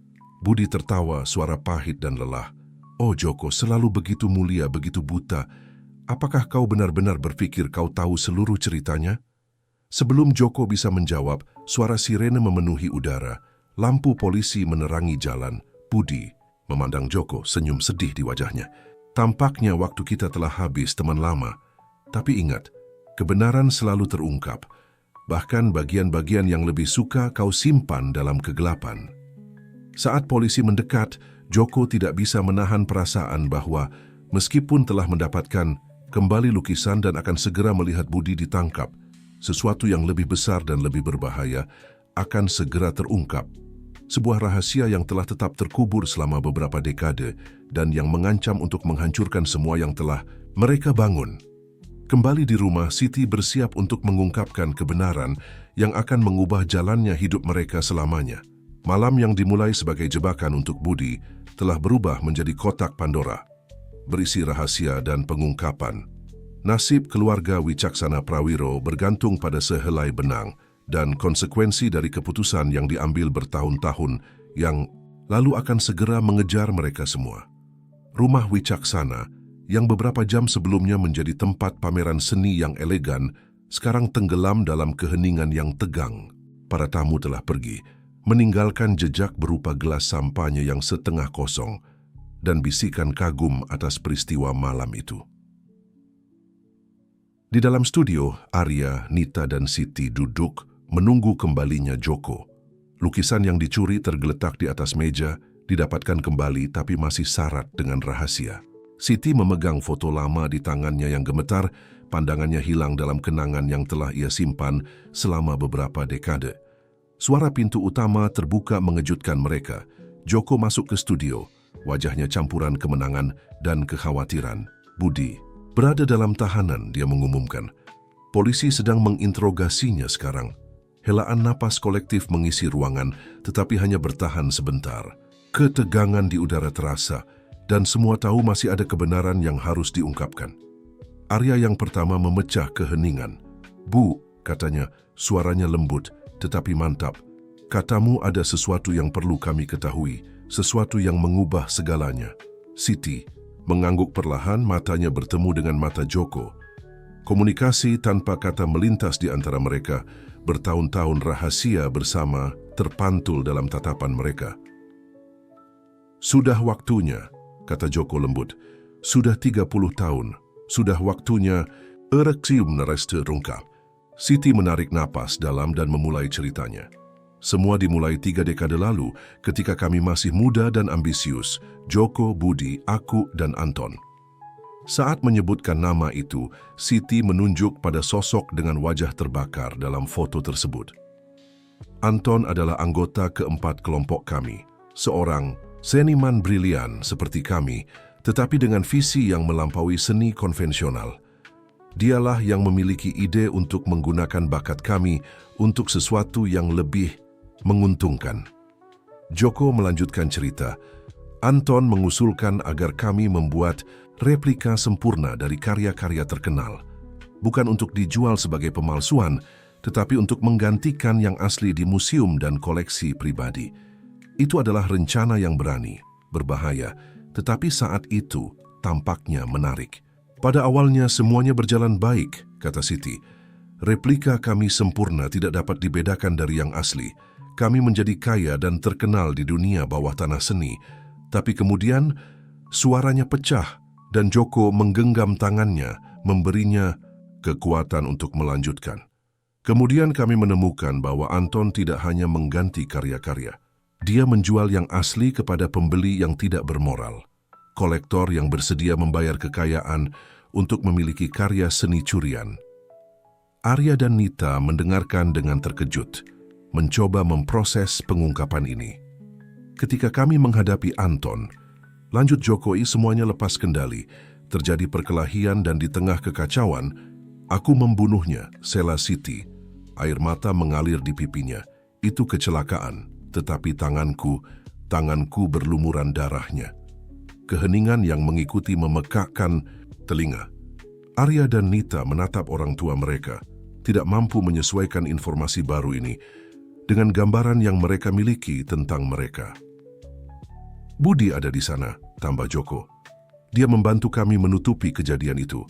Budi tertawa, suara pahit dan lelah. Oh Joko, selalu begitu mulia, begitu buta. Apakah kau benar-benar berpikir kau tahu seluruh ceritanya? Sebelum Joko bisa menjawab, suara sirene memenuhi udara. Lampu polisi menerangi jalan. Budi memandang Joko, senyum sedih di wajahnya. Tampaknya waktu kita telah habis, teman lama. Tapi ingat, kebenaran selalu terungkap. Bahkan bagian-bagian yang lebih suka kau simpan dalam kegelapan. Saat polisi mendekat, Joko tidak bisa menahan perasaan bahwa meskipun telah mendapatkan kembali lukisan dan akan segera melihat Budi ditangkap, sesuatu yang lebih besar dan lebih berbahaya akan segera terungkap. Sebuah rahasia yang telah tetap terkubur selama beberapa dekade dan yang mengancam untuk menghancurkan semua yang telah mereka bangun. Kembali di rumah, Siti bersiap untuk mengungkapkan kebenaran yang akan mengubah jalannya hidup mereka selamanya. Malam yang dimulai sebagai jebakan untuk Budi telah berubah menjadi kotak Pandora, berisi rahasia dan pengungkapan. Nasib keluarga Wicaksana Prawiro bergantung pada sehelai benang dan konsekuensi dari keputusan yang diambil bertahun-tahun yang lalu akan segera mengejar mereka semua. Rumah Wicaksana, yang beberapa jam sebelumnya menjadi tempat pameran seni yang elegan, sekarang tenggelam dalam keheningan yang tegang. Para tamu telah pergi, meninggalkan jejak berupa gelas sampahnya yang setengah kosong dan bisikan kagum atas peristiwa malam itu. Di dalam studio, Arya, Nita, dan Siti duduk menunggu kembalinya Joko. Lukisan yang dicuri tergeletak di atas meja, didapatkan kembali tapi masih syarat dengan rahasia. Siti memegang foto lama di tangannya yang gemetar, pandangannya hilang dalam kenangan yang telah ia simpan selama beberapa dekade. Suara pintu utama terbuka mengejutkan mereka. Joko masuk ke studio, wajahnya campuran kemenangan dan kekhawatiran. Budi berada dalam tahanan, dia mengumumkan. Polisi sedang menginterogasinya sekarang. Helaan napas kolektif mengisi ruangan, tetapi hanya bertahan sebentar. Ketegangan di udara terasa, dan semua tahu masih ada kebenaran yang harus diungkapkan. Arya yang pertama memecah keheningan. Bu, katanya, suaranya lembut, tetapi mantap. Katamu ada sesuatu yang perlu kami ketahui, sesuatu yang mengubah segalanya. Siti mengangguk perlahan, matanya bertemu dengan mata Joko. Komunikasi tanpa kata melintas di antara mereka, bertahun-tahun rahasia bersama terpantul dalam tatapan mereka. Sudah waktunya, kata Joko lembut. Sudah 30 tahun, sudah waktunya ereksium nereste rungkap. Siti menarik napas dalam dan memulai ceritanya. Semua dimulai 3 dekade lalu ketika kami masih muda dan ambisius, Joko, Budi, aku, dan Anton. Saat menyebutkan nama itu, Siti menunjuk pada sosok dengan wajah terbakar dalam foto tersebut. Anton adalah anggota keempat kelompok kami, seorang seniman brilian seperti kami, tetapi dengan visi yang melampaui seni konvensional. Dialah yang memiliki ide untuk menggunakan bakat kami untuk sesuatu yang lebih menguntungkan. Joko melanjutkan cerita. Anton mengusulkan agar kami membuat replika sempurna dari karya-karya terkenal. Bukan untuk dijual sebagai pemalsuan, tetapi untuk menggantikan yang asli di museum dan koleksi pribadi. Itu adalah rencana yang berani, berbahaya, tetapi saat itu tampaknya menarik. Pada awalnya semuanya berjalan baik, kata Siti. Replika kami sempurna tidak dapat dibedakan dari yang asli. Kami menjadi kaya dan terkenal di dunia bawah tanah seni. Tapi kemudian suaranya pecah dan Joko menggenggam tangannya, memberinya kekuatan untuk melanjutkan. Kemudian kami menemukan bahwa Anton tidak hanya mengganti karya-karya. Dia menjual yang asli kepada pembeli yang tidak bermoral. Kolektor yang bersedia membayar kekayaan untuk memiliki karya seni curian. Arya dan Nita mendengarkan dengan terkejut, mencoba memproses pengungkapan ini. Ketika kami menghadapi Anton, lanjut Jokowi, semuanya lepas kendali. Terjadi perkelahian dan di tengah kekacauan, aku membunuhnya, sela Siti. Air mata mengalir di pipinya. Itu kecelakaan, tetapi tanganku berlumuran darahnya. Keheningan yang mengikuti memekakkan telinga. Arya dan Nita menatap orang tua mereka, tidak mampu menyesuaikan informasi baru ini dengan gambaran yang mereka miliki tentang mereka. Budi ada di sana, tambah Joko. Dia membantu kami menutupi kejadian itu.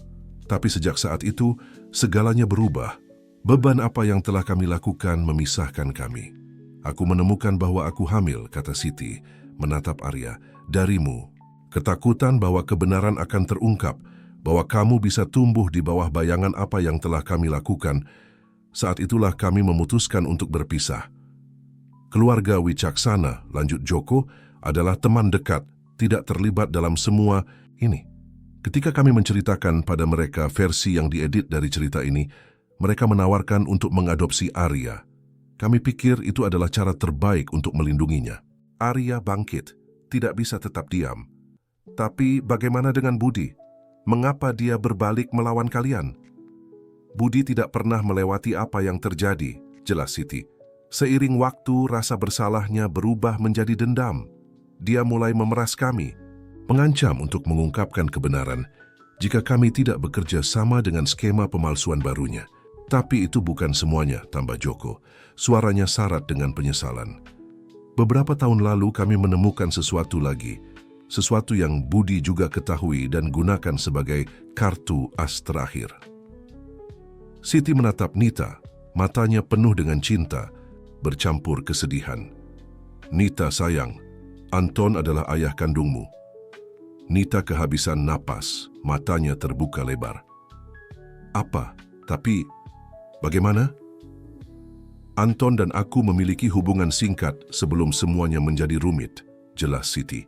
Tapi sejak saat itu, segalanya berubah. Beban apa yang telah kami lakukan memisahkan kami. Aku menemukan bahwa aku hamil, kata Siti, menatap Arya, darimu. Ketakutan bahwa kebenaran akan terungkap, bahwa kamu bisa tumbuh di bawah bayangan apa yang telah kami lakukan. Saat itulah kami memutuskan untuk berpisah. Keluarga Wicaksana, lanjut Joko, adalah teman dekat, tidak terlibat dalam semua ini. Ketika kami menceritakan pada mereka versi yang diedit dari cerita ini, mereka menawarkan untuk mengadopsi Arya. Kami pikir itu adalah cara terbaik untuk melindunginya. Arya bangkit, tidak bisa tetap diam. Tapi bagaimana dengan Budi? Mengapa dia berbalik melawan kalian? Budi tidak pernah melewati apa yang terjadi, jelas Siti. Seiring waktu, rasa bersalahnya berubah menjadi dendam. Dia mulai memeras kami, mengancam untuk mengungkapkan kebenaran jika kami tidak bekerja sama dengan skema pemalsuan barunya. Tapi itu bukan semuanya, tambah Joko. Suaranya syarat dengan penyesalan. Beberapa tahun lalu kami menemukan sesuatu lagi. Sesuatu yang Budi juga ketahui dan gunakan sebagai kartu as terakhir. Siti menatap Nita, matanya penuh dengan cinta, bercampur kesedihan. Nita sayang, Anton adalah ayah kandungmu. Nita kehabisan napas, matanya terbuka lebar. Apa? Tapi bagaimana? Anton dan aku memiliki hubungan singkat sebelum semuanya menjadi rumit, jelas Siti.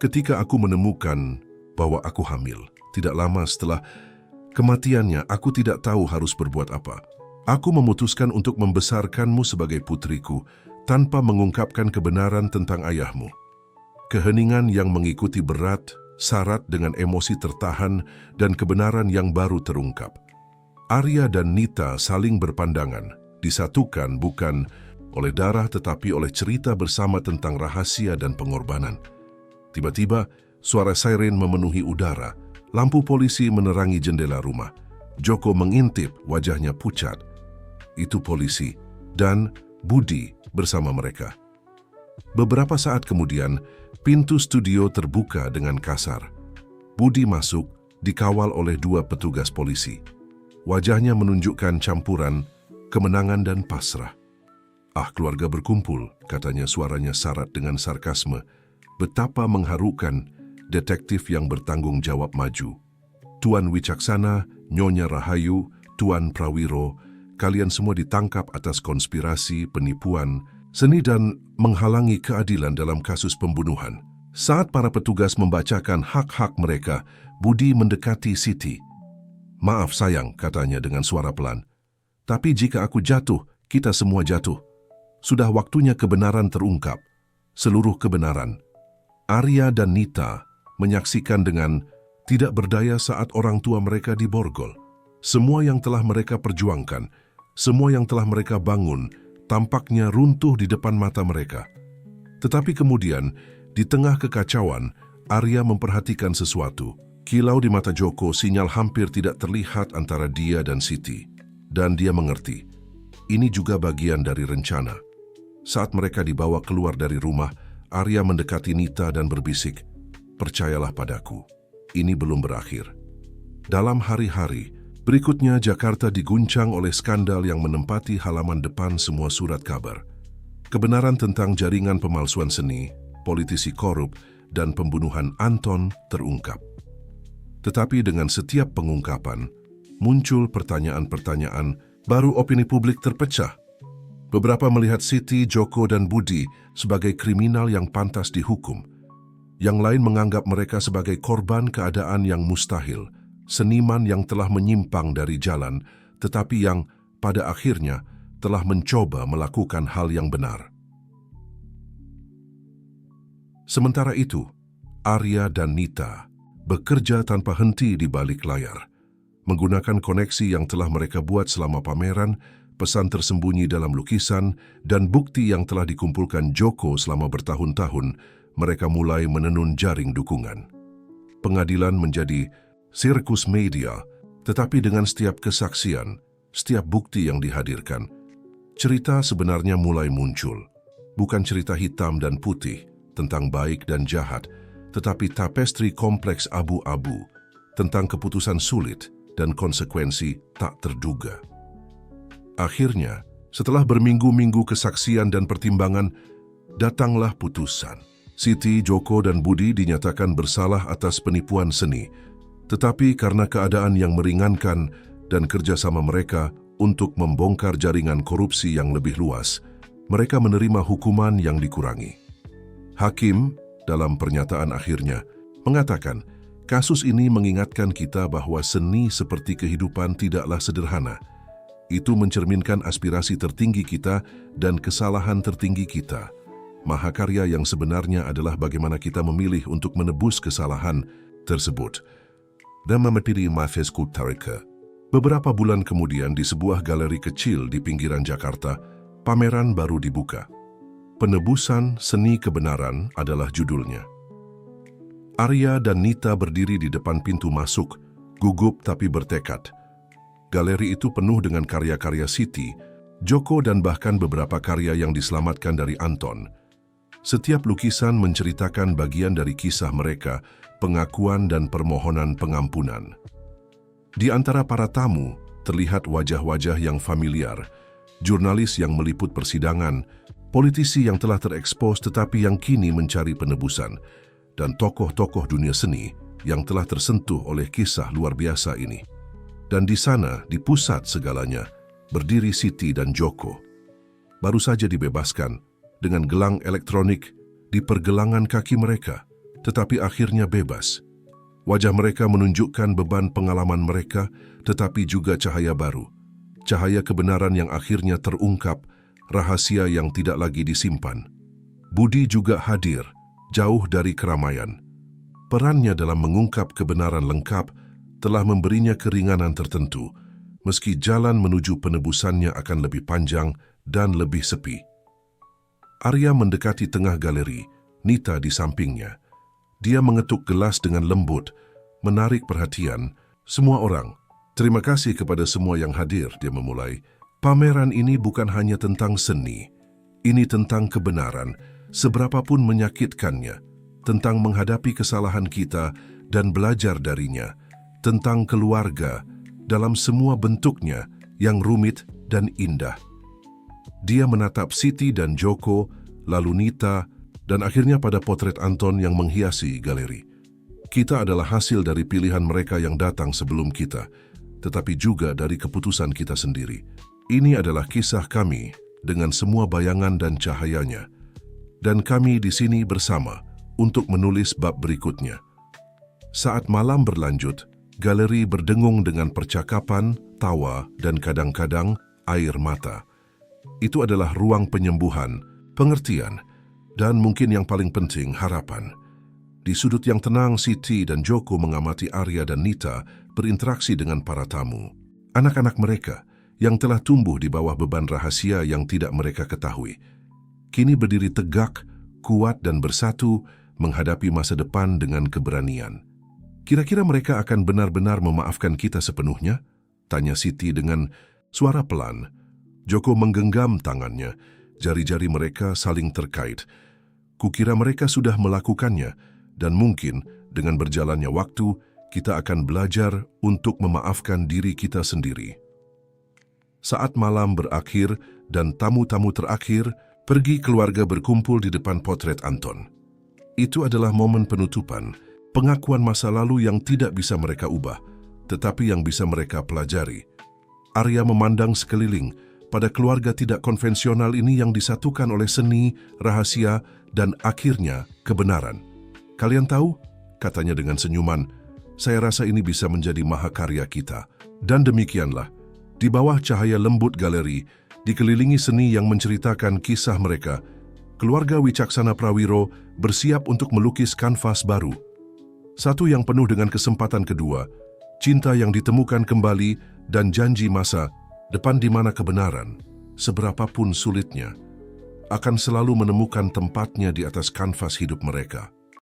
Ketika aku menemukan bahwa aku hamil, tidak lama setelah kematiannya, aku tidak tahu harus berbuat apa. Aku memutuskan untuk membesarkanmu sebagai putriku tanpa mengungkapkan kebenaran tentang ayahmu. Keheningan yang mengikuti berat, syarat dengan emosi tertahan, dan kebenaran yang baru terungkap. Arya dan Nita saling berpandangan, disatukan bukan oleh darah tetapi oleh cerita bersama tentang rahasia dan pengorbanan. Tiba-tiba, suara siren memenuhi udara. Lampu polisi menerangi jendela rumah. Joko mengintip, wajahnya pucat. Itu polisi dan Budi bersama mereka. Beberapa saat kemudian, pintu studio terbuka dengan kasar. Budi masuk, dikawal oleh 2 petugas polisi. Wajahnya menunjukkan campuran kemenangan dan pasrah. "Ah, keluarga berkumpul," katanya, suaranya syarat dengan sarkasme. Betapa mengharukan, detektif yang bertanggung jawab maju. Tuan Wicaksana, Nyonya Rahayu, Tuan Prawiro, kalian semua ditangkap atas konspirasi, penipuan, seni dan menghalangi keadilan dalam kasus pembunuhan. Saat para petugas membacakan hak-hak mereka, Budi mendekati Siti. "Maaf sayang," katanya dengan suara pelan. "Tapi jika aku jatuh, kita semua jatuh. Sudah waktunya kebenaran terungkap. Seluruh kebenaran." Arya dan Nita menyaksikan dengan tidak berdaya saat orang tua mereka diborgol. Semua yang telah mereka perjuangkan, semua yang telah mereka bangun, tampaknya runtuh di depan mata mereka. Tetapi kemudian, di tengah kekacauan, Arya memperhatikan sesuatu. Kilau di mata Joko, sinyal hampir tidak terlihat antara dia dan Siti. Dan dia mengerti, ini juga bagian dari rencana. Saat mereka dibawa keluar dari rumah, Arya mendekati Nita dan berbisik, "Percayalah padaku, ini belum berakhir." Dalam hari-hari berikutnya, Jakarta diguncang oleh skandal yang menempati halaman depan semua surat kabar. Kebenaran tentang jaringan pemalsuan seni, politisi korup, dan pembunuhan Anton terungkap. Tetapi dengan setiap pengungkapan, muncul pertanyaan-pertanyaan, baru opini publik terpecah. Beberapa melihat Siti, Joko, dan Budi sebagai kriminal yang pantas dihukum. Yang lain menganggap mereka sebagai korban keadaan yang mustahil, seniman yang telah menyimpang dari jalan, tetapi yang pada akhirnya telah mencoba melakukan hal yang benar. Sementara itu, Arya dan Nita bekerja tanpa henti di balik layar. Menggunakan koneksi yang telah mereka buat selama pameran, pesan tersembunyi dalam lukisan, dan bukti yang telah dikumpulkan Joko selama bertahun-tahun, mereka mulai menenun jaring dukungan. Pengadilan menjadi sirkus media, tetapi dengan setiap kesaksian, setiap bukti yang dihadirkan, cerita sebenarnya mulai muncul. Bukan cerita hitam dan putih tentang baik dan jahat, tetapi tapestri kompleks abu-abu tentang keputusan sulit dan konsekuensi tak terduga. Akhirnya, setelah berminggu-minggu kesaksian dan pertimbangan, datanglah putusan. Siti, Joko, dan Budi dinyatakan bersalah atas penipuan seni, tetapi karena keadaan yang meringankan dan kerjasama mereka untuk membongkar jaringan korupsi yang lebih luas, mereka menerima hukuman yang dikurangi. Hakim, dalam pernyataan akhirnya, mengatakan, kasus ini mengingatkan kita bahwa seni seperti kehidupan tidaklah sederhana. Itu mencerminkan aspirasi tertinggi kita dan kesalahan tertinggi kita. Mahakarya yang sebenarnya adalah bagaimana kita memilih untuk menebus kesalahan tersebut. Dan memilih Mafesku Tarika. Beberapa bulan kemudian di sebuah galeri kecil di pinggiran Jakarta, pameran baru dibuka. Penebusan Seni Kebenaran adalah judulnya. Arya dan Nita berdiri di depan pintu masuk, gugup tapi bertekad. Galeri itu penuh dengan karya-karya Siti, Joko, dan bahkan beberapa karya yang diselamatkan dari Anton. Setiap lukisan menceritakan bagian dari kisah mereka, pengakuan dan permohonan pengampunan. Di antara para tamu, terlihat wajah-wajah yang familiar, jurnalis yang meliput persidangan, politisi yang telah terekspos tetapi yang kini mencari penebusan, dan tokoh-tokoh dunia seni yang telah tersentuh oleh kisah luar biasa ini. Dan di sana, di pusat segalanya, berdiri Siti dan Joko. Baru saja dibebaskan dengan gelang elektronik di pergelangan kaki mereka, tetapi akhirnya bebas. Wajah mereka menunjukkan beban pengalaman mereka, tetapi juga cahaya baru. Cahaya kebenaran yang akhirnya terungkap, rahasia yang tidak lagi disimpan. Budi juga hadir, jauh dari keramaian. Perannya dalam mengungkap kebenaran lengkap telah memberinya keringanan tertentu, meski jalan menuju penebusannya akan lebih panjang dan lebih sepi. Arya mendekati tengah galeri, Nita di sampingnya. Dia mengetuk gelas dengan lembut, menarik perhatian semua orang. "Terima kasih kepada semua yang hadir," dia memulai. "Pameran ini bukan hanya tentang seni. Ini tentang kebenaran, seberapapun menyakitkannya, tentang menghadapi kesalahan kita dan belajar darinya, tentang keluarga dalam semua bentuknya yang rumit dan indah." Dia menatap Siti dan Joko, lalu Nita, dan akhirnya pada potret Anton yang menghiasi galeri. Kita adalah hasil dari pilihan mereka yang datang sebelum kita, tetapi juga dari keputusan kita sendiri. Ini adalah kisah kami dengan semua bayangan dan cahayanya. Dan kami di sini bersama untuk menulis bab berikutnya. Saat malam berlanjut, galeri berdengung dengan percakapan, tawa, dan kadang-kadang air mata. Itu adalah ruang penyembuhan, pengertian, dan mungkin yang paling penting, harapan. Di sudut yang tenang, Siti dan Joko mengamati Arya dan Nita berinteraksi dengan para tamu. Anak-anak mereka yang telah tumbuh di bawah beban rahasia yang tidak mereka ketahui. Kini berdiri tegak, kuat dan bersatu menghadapi masa depan dengan keberanian. Kira-kira mereka akan benar-benar memaafkan kita sepenuhnya? Tanya Siti dengan suara pelan. Joko menggenggam tangannya, jari-jari mereka saling terkait. Kukira mereka sudah melakukannya, dan mungkin dengan berjalannya waktu, kita akan belajar untuk memaafkan diri kita sendiri. Saat malam berakhir dan tamu-tamu terakhir, pergi keluarga berkumpul di depan potret Anton. Itu adalah momen penutupan, pengakuan masa lalu yang tidak bisa mereka ubah, tetapi yang bisa mereka pelajari. Arya memandang sekeliling pada keluarga tidak konvensional ini yang disatukan oleh seni, rahasia, dan akhirnya kebenaran. Kalian tahu? Katanya dengan senyuman, saya rasa ini bisa menjadi mahakarya kita. Dan demikianlah, di bawah cahaya lembut galeri, dikelilingi seni yang menceritakan kisah mereka, keluarga Wicaksana Prawiro bersiap untuk melukis kanvas baru. Satu yang penuh dengan kesempatan kedua, cinta yang ditemukan kembali, dan janji masa depan di mana kebenaran, seberapapun sulitnya, akan selalu menemukan tempatnya di atas kanvas hidup mereka.